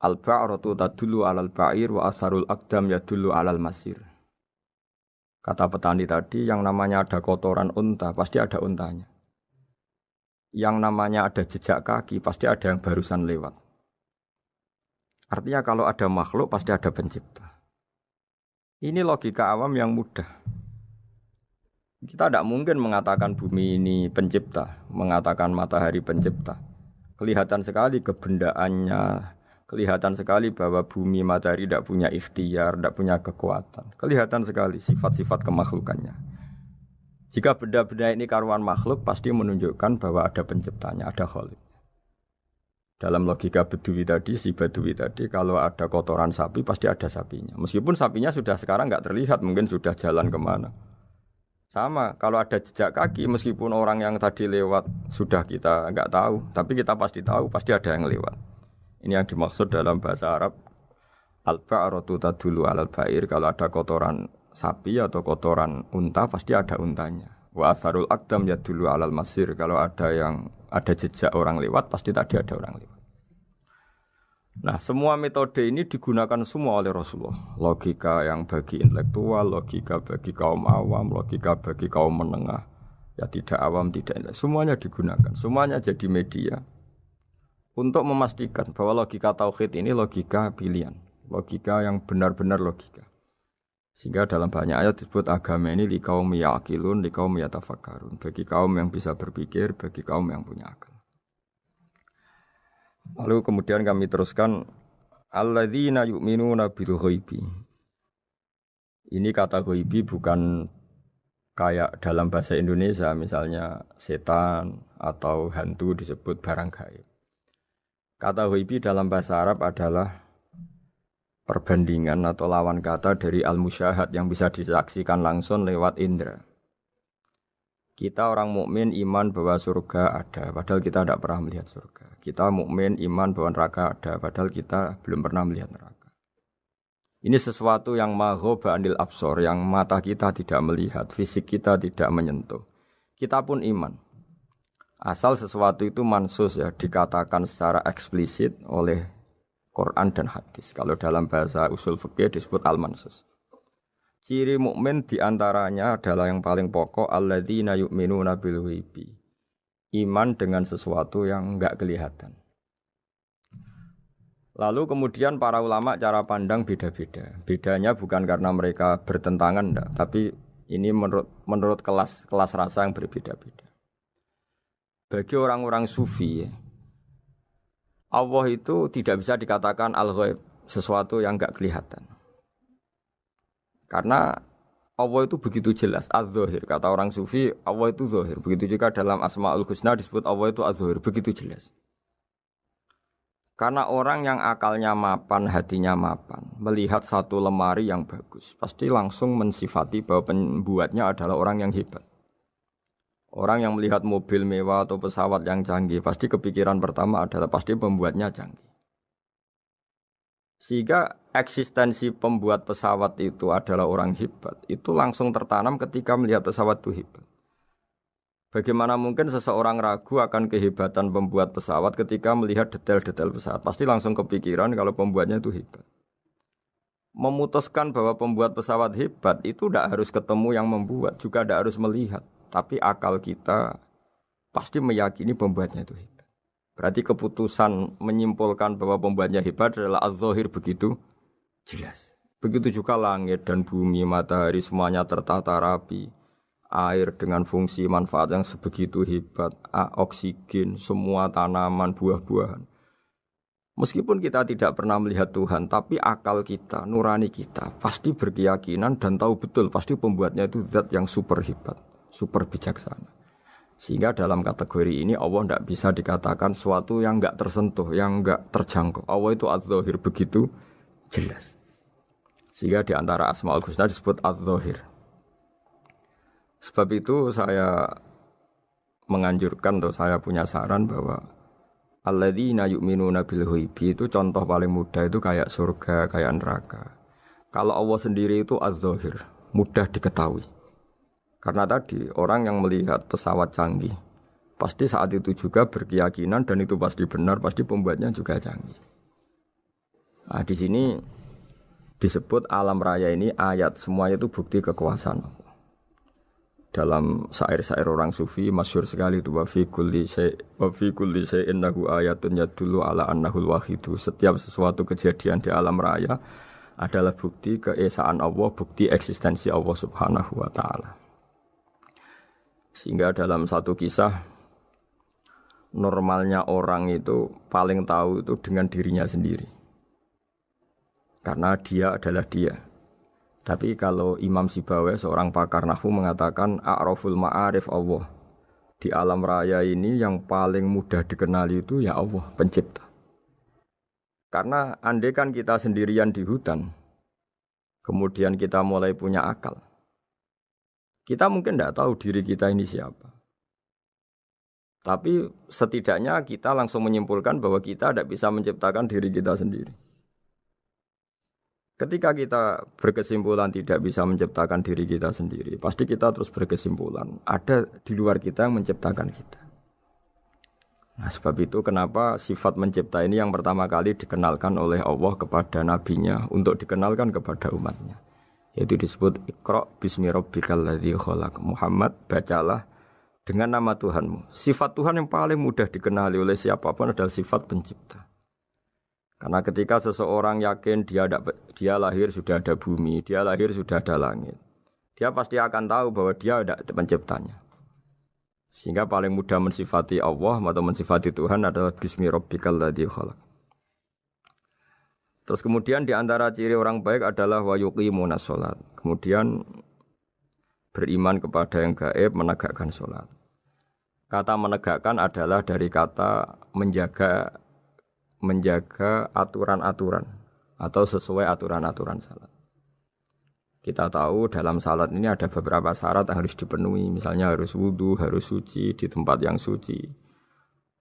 Al-ba'ratu tadullu alal ba'ir wa asharul aqdam yadullu alal masir. Kata petani tadi, yang namanya ada kotoran unta, pasti ada untanya. Yang namanya ada jejak kaki, pasti ada yang barusan lewat. Artinya kalau ada makhluk, pasti ada pencipta. Ini logika awam yang mudah. Kita tidak mungkin mengatakan bumi ini pencipta, mengatakan matahari pencipta. Kelihatan sekali kebendaannya, kelihatan sekali bahwa bumi matahari tidak punya ikhtiar, tidak punya kekuatan. Kelihatan sekali sifat-sifat kemakhlukannya. Jika benda-benda ini karuan makhluk, pasti menunjukkan bahwa ada penciptanya, ada khalik. Dalam logika Badui tadi, si Badui tadi, kalau ada kotoran sapi, pasti ada sapinya. Meskipun sapinya sudah sekarang nggak terlihat, mungkin sudah jalan kemana. Sama, kalau ada jejak kaki, meskipun orang yang tadi lewat sudah kita nggak tahu, tapi kita pasti tahu, pasti ada yang lewat. Ini yang dimaksud dalam bahasa Arab, al-ba'ratu tadullu alal ba'ir, kalau ada kotoran sapi atau kotoran unta, pasti ada untanya. Wa atharul aqdam yadullu alal masir, kalau ada jejak orang lewat, pasti tadi ada orang lewat. Nah, semua metode ini digunakan semua oleh Rasulullah. Logika yang bagi intelektual, logika bagi kaum awam, logika bagi kaum menengah. Ya tidak awam, tidak intelektual. Semuanya digunakan. Semuanya jadi media untuk memastikan bahwa logika tauhid ini logika pilihan. Logika yang benar-benar logika. Sehingga dalam banyak ayat disebut agama ini li kaum ya'qilun, li kaum yatafakkarun. Bagi kaum yang bisa berpikir, bagi kaum yang punya akal. Lalu kemudian kami teruskan alladzina yu'minuna bil ghaibi. Ini kata ghaibi bukan kayak dalam bahasa Indonesia misalnya setan atau hantu disebut barang gaib. Kata ghaibi dalam bahasa Arab adalah perbandingan atau lawan kata dari al-musyahad yang bisa disaksikan langsung lewat indera. Kita orang mukmin iman bahwa surga ada, padahal kita tidak pernah melihat surga. Kita mukmin iman bahwa neraka ada, padahal kita belum pernah melihat neraka. Ini sesuatu yang maghoba anil absor, yang mata kita tidak melihat, fisik kita tidak menyentuh. Kita pun iman. Asal sesuatu itu mansus ya, dikatakan secara eksplisit oleh Quran dan hadis. Kalau dalam bahasa usul fikih disebut al-mansus. Ciri mukmin diantaranya adalah yang paling pokok alladzina yu'minuna bil ghaibi. Iman dengan sesuatu yang enggak kelihatan. Lalu kemudian para ulama cara pandang beda-beda. Bedanya bukan karena mereka bertentangan enggak, tapi ini menurut kelas rasa yang berbeda-beda. Bagi orang-orang sufi Allah itu tidak bisa dikatakan al-ghaib, sesuatu yang enggak kelihatan. Karena Allah itu begitu jelas, az-zahir. Kata orang sufi, Allah itu zahir. Begitu juga dalam Asma'ul Husna disebut Allah itu az-zahir, begitu jelas. Karena orang yang akalnya mapan, hatinya mapan, melihat satu lemari yang bagus, pasti langsung mensifati bahwa pembuatnya adalah orang yang hebat. Orang yang melihat mobil mewah atau pesawat yang canggih, pasti kepikiran pertama adalah pasti pembuatnya canggih. Sehingga eksistensi pembuat pesawat itu adalah orang hebat, itu langsung tertanam ketika melihat pesawat itu hebat. Bagaimana mungkin seseorang ragu akan kehebatan pembuat pesawat ketika melihat detail-detail pesawat? Pasti langsung kepikiran kalau pembuatnya itu hebat. Memutuskan bahwa pembuat pesawat hebat itu tidak harus ketemu yang membuat, juga tidak harus melihat. Tapi akal kita pasti meyakini pembuatnya itu hebat. Berarti keputusan menyimpulkan bahwa pembuatnya hebat adalah az-zahir begitu jelas. Begitu juga langit dan bumi, matahari semuanya tertata rapi. Air dengan fungsi manfaat yang sebegitu hebat, oksigen, semua tanaman, buah-buahan. Meskipun kita tidak pernah melihat Tuhan, tapi akal kita, nurani kita, pasti berkeyakinan dan tahu betul, pasti pembuatnya itu zat yang super hebat, super bijaksana. Sehingga dalam kategori ini Allah tidak bisa dikatakan suatu yang enggak tersentuh, yang enggak terjangkau. Allah itu az-zahir begitu jelas. Sehingga di antara Asmaul Husna disebut az-zahir. Sebab itu saya menganjurkan atau saya punya saran bahwa alladzina yu'minuna bil ghaibi itu contoh paling mudah itu kayak surga, kayak neraka. Kalau Allah sendiri itu az-zahir, mudah diketahui. Karena tadi orang yang melihat pesawat canggih pasti saat itu juga berkeyakinan dan itu pasti benar, pasti pembuatnya juga canggih. Nah, di sini disebut alam raya ini ayat, semuanya itu bukti kekuasaan Allah. Dalam syair-syair orang sufi masyhur sekali itu wa fi kulli syai'in innahu ayatun yadullu ala annahul wahidu. Setiap sesuatu kejadian di alam raya adalah bukti keesaan Allah, bukti eksistensi Allah Subhanahu wa taala. Sehingga dalam satu kisah normalnya orang itu paling tahu itu dengan dirinya sendiri. Karena dia adalah dia. Tapi kalau Imam Sibawai, seorang pakar nahwu mengatakan a'raful ma'arif Allah. Di alam raya ini yang paling mudah dikenali itu ya Allah, pencipta. Karena andai kan kita sendirian di hutan, kemudian kita mulai punya akal, kita mungkin tidak tahu diri kita ini siapa. Tapi setidaknya kita langsung menyimpulkan bahwa kita tidak bisa menciptakan diri kita sendiri. Ketika kita berkesimpulan tidak bisa menciptakan diri kita sendiri, pasti kita terus berkesimpulan ada di luar kita yang menciptakan kita. Nah, sebab itu kenapa sifat mencipta ini yang pertama kali dikenalkan oleh Allah kepada nabinya untuk dikenalkan kepada umatnya. Yaitu disebut Iqra bismi rabbikal ladzi khalaq. Muhammad, bacalah dengan nama Tuhanmu. Sifat Tuhan yang paling mudah dikenali oleh siapapun adalah sifat pencipta. Karena ketika seseorang yakin dia lahir sudah ada bumi, dia lahir sudah ada langit, dia pasti akan tahu bahwa dia ada penciptanya. Sehingga paling mudah mensifati Allah atau mensifati Tuhan adalah bismi rabbikal ladzi khalaq. Terus kemudian di antara ciri orang baik adalah wa yuqimunas shalat. Kemudian beriman kepada yang gaib, menegakkan salat. Kata menegakkan adalah dari kata menjaga aturan-aturan atau sesuai aturan-aturan salat. Kita tahu dalam salat ini ada beberapa syarat yang harus dipenuhi. Misalnya harus wudu, harus suci di tempat yang suci.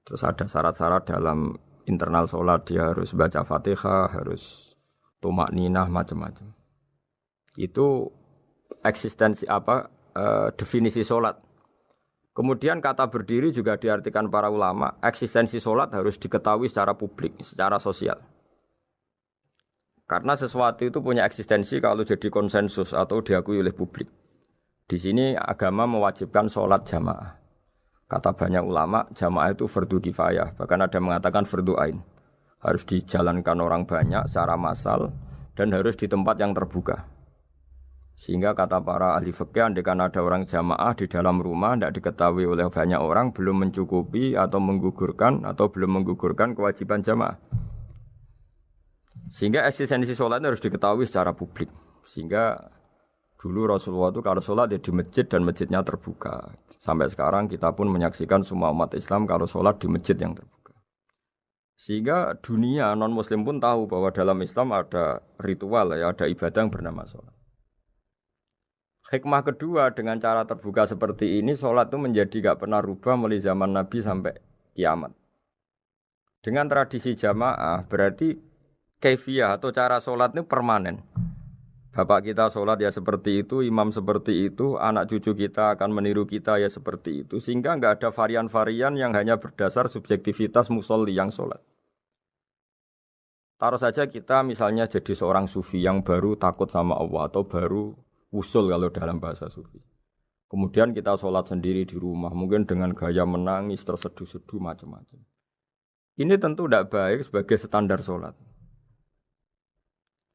Terus ada syarat-syarat dalam internal salat, dia harus baca Fatihah, harus tumakninah, macam-macam. Itu eksistensi definisi salat. Kemudian kata berdiri juga diartikan para ulama, eksistensi sholat harus diketahui secara publik, secara sosial. Karena sesuatu itu punya eksistensi kalau jadi konsensus atau diakui oleh publik. Di sini agama mewajibkan sholat jamaah. Kata banyak ulama, jamaah itu fardu kifayah, bahkan ada mengatakan fardu ain. Harus dijalankan orang banyak secara massal dan harus di tempat yang terbuka. Sehingga kata para ahli fikih, andaikan ada orang jamaah di dalam rumah tidak diketahui oleh banyak orang, belum mencukupi atau belum menggugurkan kewajiban jamaah. Sehingga eksistensi sholat harus diketahui secara publik. Sehingga dulu Rasulullah itu kalau sholat ya di masjid dan masjidnya terbuka. Sampai sekarang kita pun menyaksikan semua umat Islam kalau sholat di masjid yang terbuka. Sehingga dunia non muslim pun tahu bahwa dalam Islam ada ritual ya, ada ibadah yang bernama sholat. Hikmah kedua dengan cara terbuka seperti ini, sholat itu menjadi gak pernah rubah mulai zaman Nabi sampai kiamat. Dengan tradisi jamaah berarti kaifiyah atau cara sholat ini permanen. Bapak kita sholat ya seperti itu, imam seperti itu, anak cucu kita akan meniru kita ya seperti itu. Sehingga nggak ada varian-varian yang hanya berdasar subjektivitas musolli yang sholat. Taruh saja kita misalnya jadi seorang sufi yang baru takut sama Allah atau baru usul kalau dalam bahasa sufi. Kemudian kita sholat sendiri di rumah, mungkin dengan gaya menangis, terseduh-seduh macam-macam. Ini tentu tidak baik sebagai standar sholat.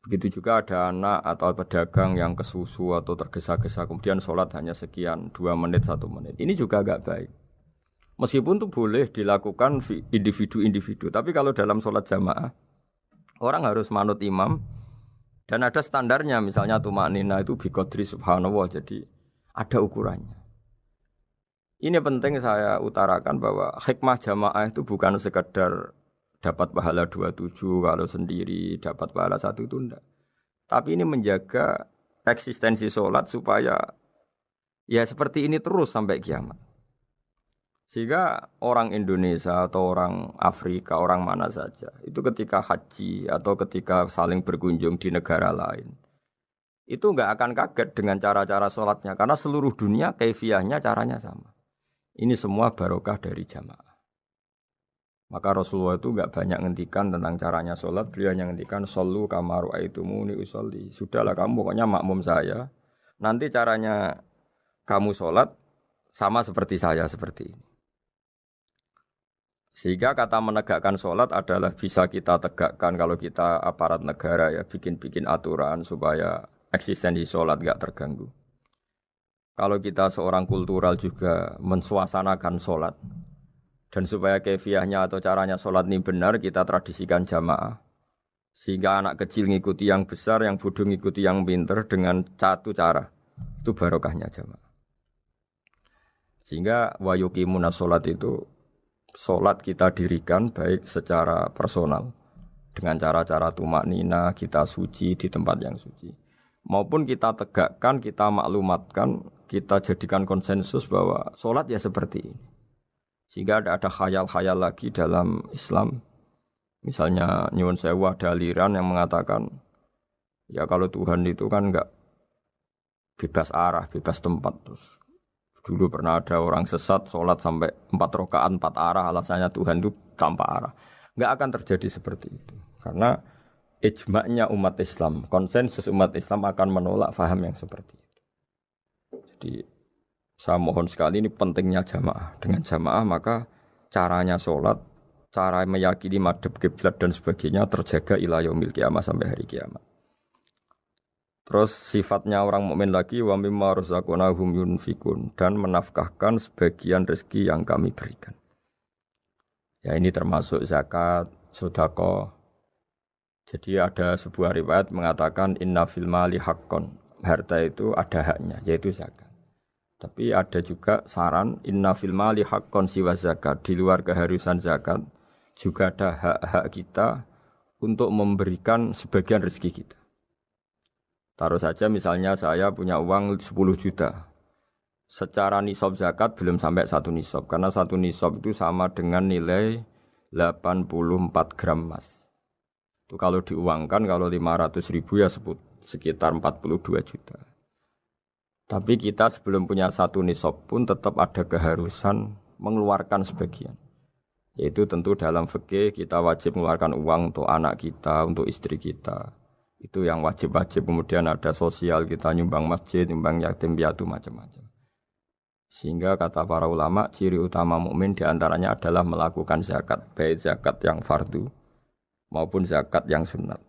Begitu juga ada anak atau pedagang yang kesusu atau tergesa-gesa, kemudian sholat hanya sekian, 2 menit, 1 menit. Ini juga agak baik. Meskipun itu boleh dilakukan individu-individu, tapi kalau dalam sholat jamaah, orang harus manut imam, dan ada standarnya, misalnya tumaknina itu biqadri subhanallah, jadi ada ukurannya. Ini penting saya utarakan bahwa hikmah jamaah itu bukan sekedar dapat pahala 27 kalau sendiri, dapat pahala 1 itu enggak. Tapi ini menjaga eksistensi sholat supaya ya seperti ini terus sampai kiamat. Sehingga orang Indonesia atau orang Afrika, orang mana saja, itu ketika haji atau ketika saling berkunjung di negara lain, itu enggak akan kaget dengan cara-cara sholatnya, karena seluruh dunia kaifiyahnya caranya sama. Ini semua barokah dari jamaah. Maka Rasulullah itu enggak banyak ngendikan tentang caranya sholat, beliau hanya ngendikan shollu kama ra'aitumuni usolli. Sudahlah kamu pokoknya makmum saya, nanti caranya kamu sholat sama seperti saya seperti ini. Sehingga kata menegakkan sholat adalah bisa kita tegakkan kalau kita aparat negara ya, bikin-bikin aturan supaya eksistensi sholat gak terganggu. Kalau kita seorang kultural juga mensuasanakan sholat, dan supaya kefiahnya atau caranya sholat ini benar, kita tradisikan jamaah. Sehingga anak kecil ngikuti yang besar, yang bodoh ngikuti yang pinter dengan satu cara. Itu barokahnya jamaah. Sehingga wa yuqimuna sholat itu, sholat kita dirikan baik secara personal dengan cara-cara tumaknina, kita suci di tempat yang suci, maupun kita tegakkan, kita maklumatkan, kita jadikan konsensus bahwa sholat ya seperti ini. Sehingga ada khayal-khayal lagi dalam Islam. Misalnya nyuwun sewu ada aliran yang mengatakan ya kalau Tuhan itu kan enggak bebas arah, bebas tempat. Terus dulu pernah ada orang sesat sholat sampai 4 rakaat 4 arah, alasannya Tuhan itu tanpa arah. Enggak akan terjadi seperti itu. Karena ijma'nya umat Islam, konsensus umat Islam akan menolak faham yang seperti itu. Jadi saya mohon sekali, ini pentingnya jamaah. Dengan jamaah maka caranya sholat, cara meyakini madhab kiblat dan sebagainya terjaga ila yaumil qiyamah sampai hari kiamat. Terus sifatnya orang mukmin lagi wa mimma razaqnahum yunfikun, dan menafkahkan sebagian rezeki yang kami berikan. Ya ini termasuk zakat, sedekah. Jadi ada sebuah riwayat mengatakan inna fil mali haqqon, harta itu ada haknya yaitu zakat. Tapi ada juga saran inna fil mali haqqon siwa zakat, di luar keharusan zakat juga ada hak-hak kita untuk memberikan sebagian rezeki kita. Taruh saja misalnya saya punya uang 10 juta. Secara nisab zakat belum sampai 1 nisab, karena 1 nisab itu sama dengan nilai 84 gram emas. Itu kalau diuangkan, kalau 500 ribu ya sekitar 42 juta. Tapi kita sebelum punya 1 nisab pun tetap ada keharusan mengeluarkan sebagian. Yaitu tentu dalam fikih kita wajib mengeluarkan uang untuk anak kita, untuk istri kita. Itu yang wajib-wajib. Kemudian ada sosial, kita nyumbang masjid, nyumbang yatim piatu macam-macam. Sehingga kata para ulama, ciri utama mukmin diantaranya adalah melakukan zakat, baik zakat yang fardu maupun zakat yang sunat.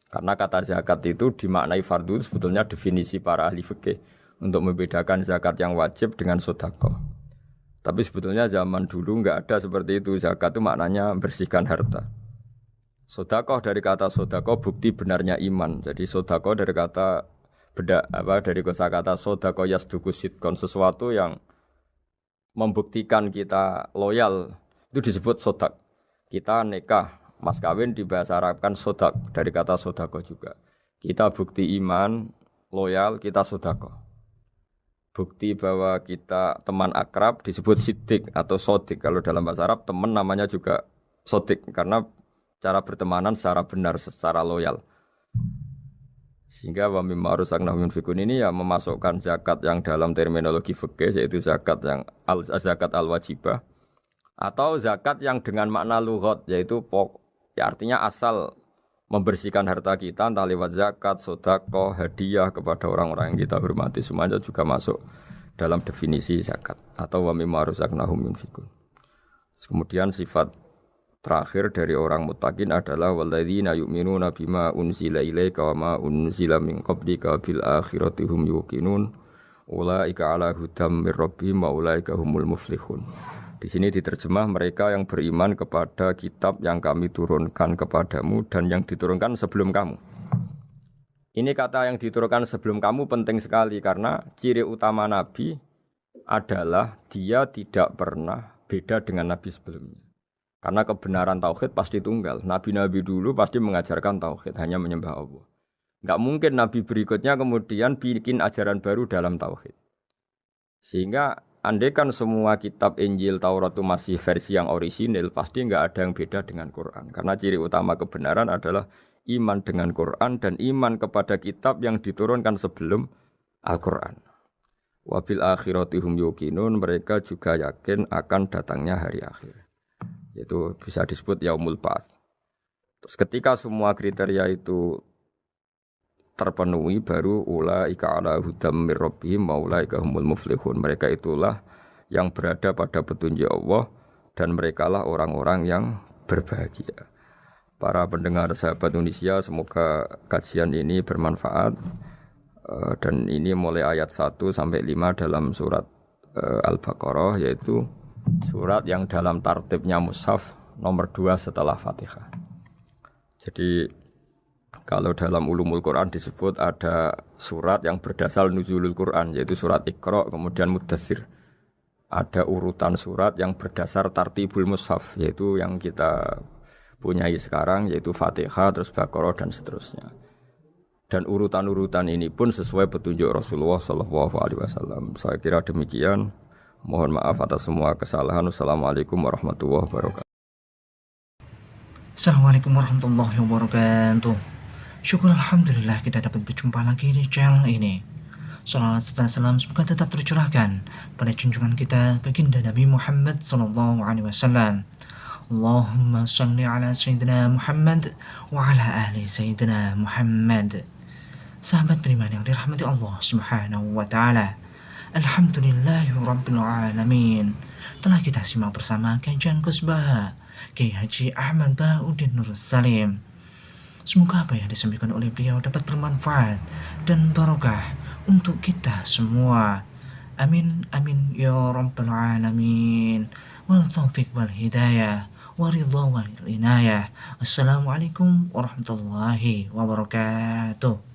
Karena kata zakat itu dimaknai fardu sebetulnya definisi para ahli fikih untuk membedakan zakat yang wajib dengan sedekah. Tapi sebetulnya zaman dulu enggak ada seperti itu. Zakat itu maknanya bersihkan harta. Sedekah dari kata sedekah bukti benarnya iman. Jadi sedekah dari kata dari kosakata sedekah yasduqu sidqon, sesuatu yang membuktikan kita loyal itu disebut sedekah. Kita nikah Mas kawin dibahasa Arabkan sodak dari kata sodako juga. Kita bukti iman, loyal, kita sodako. Bukti bahwa kita teman akrab disebut sidik atau sodik. Kalau dalam bahasa Arab teman namanya juga sodik karena cara bertemanan secara benar, secara loyal. Sehingga wa mimma rusaknahum yunfikun ini ya memasukkan zakat yang dalam terminologi fikih yaitu zakat yang zakat al-wajibah atau zakat yang dengan makna lughat yaitu ya artinya asal membersihkan harta kita entah lewat zakat, sedekah, hadiah kepada orang-orang yang kita hormati semuanya juga masuk dalam definisi zakat atau wa mimma rusaknahum yunfikun. Kemudian sifat terakhir dari orang muttaqin adalah walladzina yu'minuna bima unzila ilaika wa ma unzila min qablika bil akhirati hum yuqinun ulaika ala hudam mir rabbihim wa ulaika humul muflihun. Di sini diterjemah mereka yang beriman kepada kitab yang kami turunkan kepadamu dan yang diturunkan sebelum kamu. Ini kata yang diturunkan sebelum kamu penting sekali karena ciri utama Nabi adalah dia tidak pernah beda dengan Nabi sebelumnya. Karena kebenaran tauhid pasti tunggal. Nabi-nabi dulu pasti mengajarkan tauhid, hanya menyembah Allah. Enggak mungkin nabi berikutnya kemudian bikin ajaran baru dalam tauhid. Sehingga andaikan semua kitab Injil, Taurat itu masih versi yang orisinil, pasti enggak ada yang beda dengan Quran. Karena ciri utama kebenaran adalah iman dengan Quran dan iman kepada kitab yang diturunkan sebelum Al-Quran. Wabil akhirati hum yuqinun, mereka juga yakin akan datangnya hari akhir. Itu bisa disebut yaumul ba'ats. Terus ketika semua kriteria itu terpenuhi baru ulaika ala hudam mir rabbihim wa ulaika humul muflihun. Mereka itulah yang berada pada petunjuk Allah dan merekalah orang-orang yang berbahagia. Para pendengar sahabat Indonesia, semoga kajian ini bermanfaat. Dan ini mulai ayat 1 sampai 5 dalam surat Al-Baqarah, yaitu surat yang dalam tartibnya mushaf nomor 2 setelah Fatihah. Jadi kalau dalam ulumul Quran disebut ada surat yang berdasar nuzulul Quran, yaitu surat Iqra kemudian Muddatsir. Ada urutan surat yang berdasar tartibul mushaf, yaitu yang kita punyai sekarang, yaitu Fatihah, terus Baqarah dan seterusnya. Dan urutan-urutan ini pun sesuai petunjuk Rasulullah SAW. Saya kira demikian. Mohon maaf atas semua kesalahan. Wassalamualaikum warahmatullahi wabarakatuh. Assalamualaikum warahmatullahi wabarakatuh. Syukur alhamdulillah kita dapat berjumpa lagi di channel ini. Salawat serta salam semoga tetap tercurahkan pada junjungan kita baginda Nabi Muhammad sallallahu alaihi wasallam. Allahumma shalli ala sayyidina Muhammad wa ala ahli sayyidina Muhammad. Sahabat beriman yang dirahmati Allah Subhanahu wa taala. Alhamdulillahirabbil alamin. Telah kita simak bersama kajian Kusbah Kiai Haji Ahmad Bauddin Nur Salim. Semoga apa yang disampaikan oleh beliau dapat bermanfaat dan barokah untuk kita semua. Amin amin ya rabbal alamin. Wal taufiq wal hidayah wa ridha wal inayah. Assalamualaikum warahmatullahi wabarakatuh.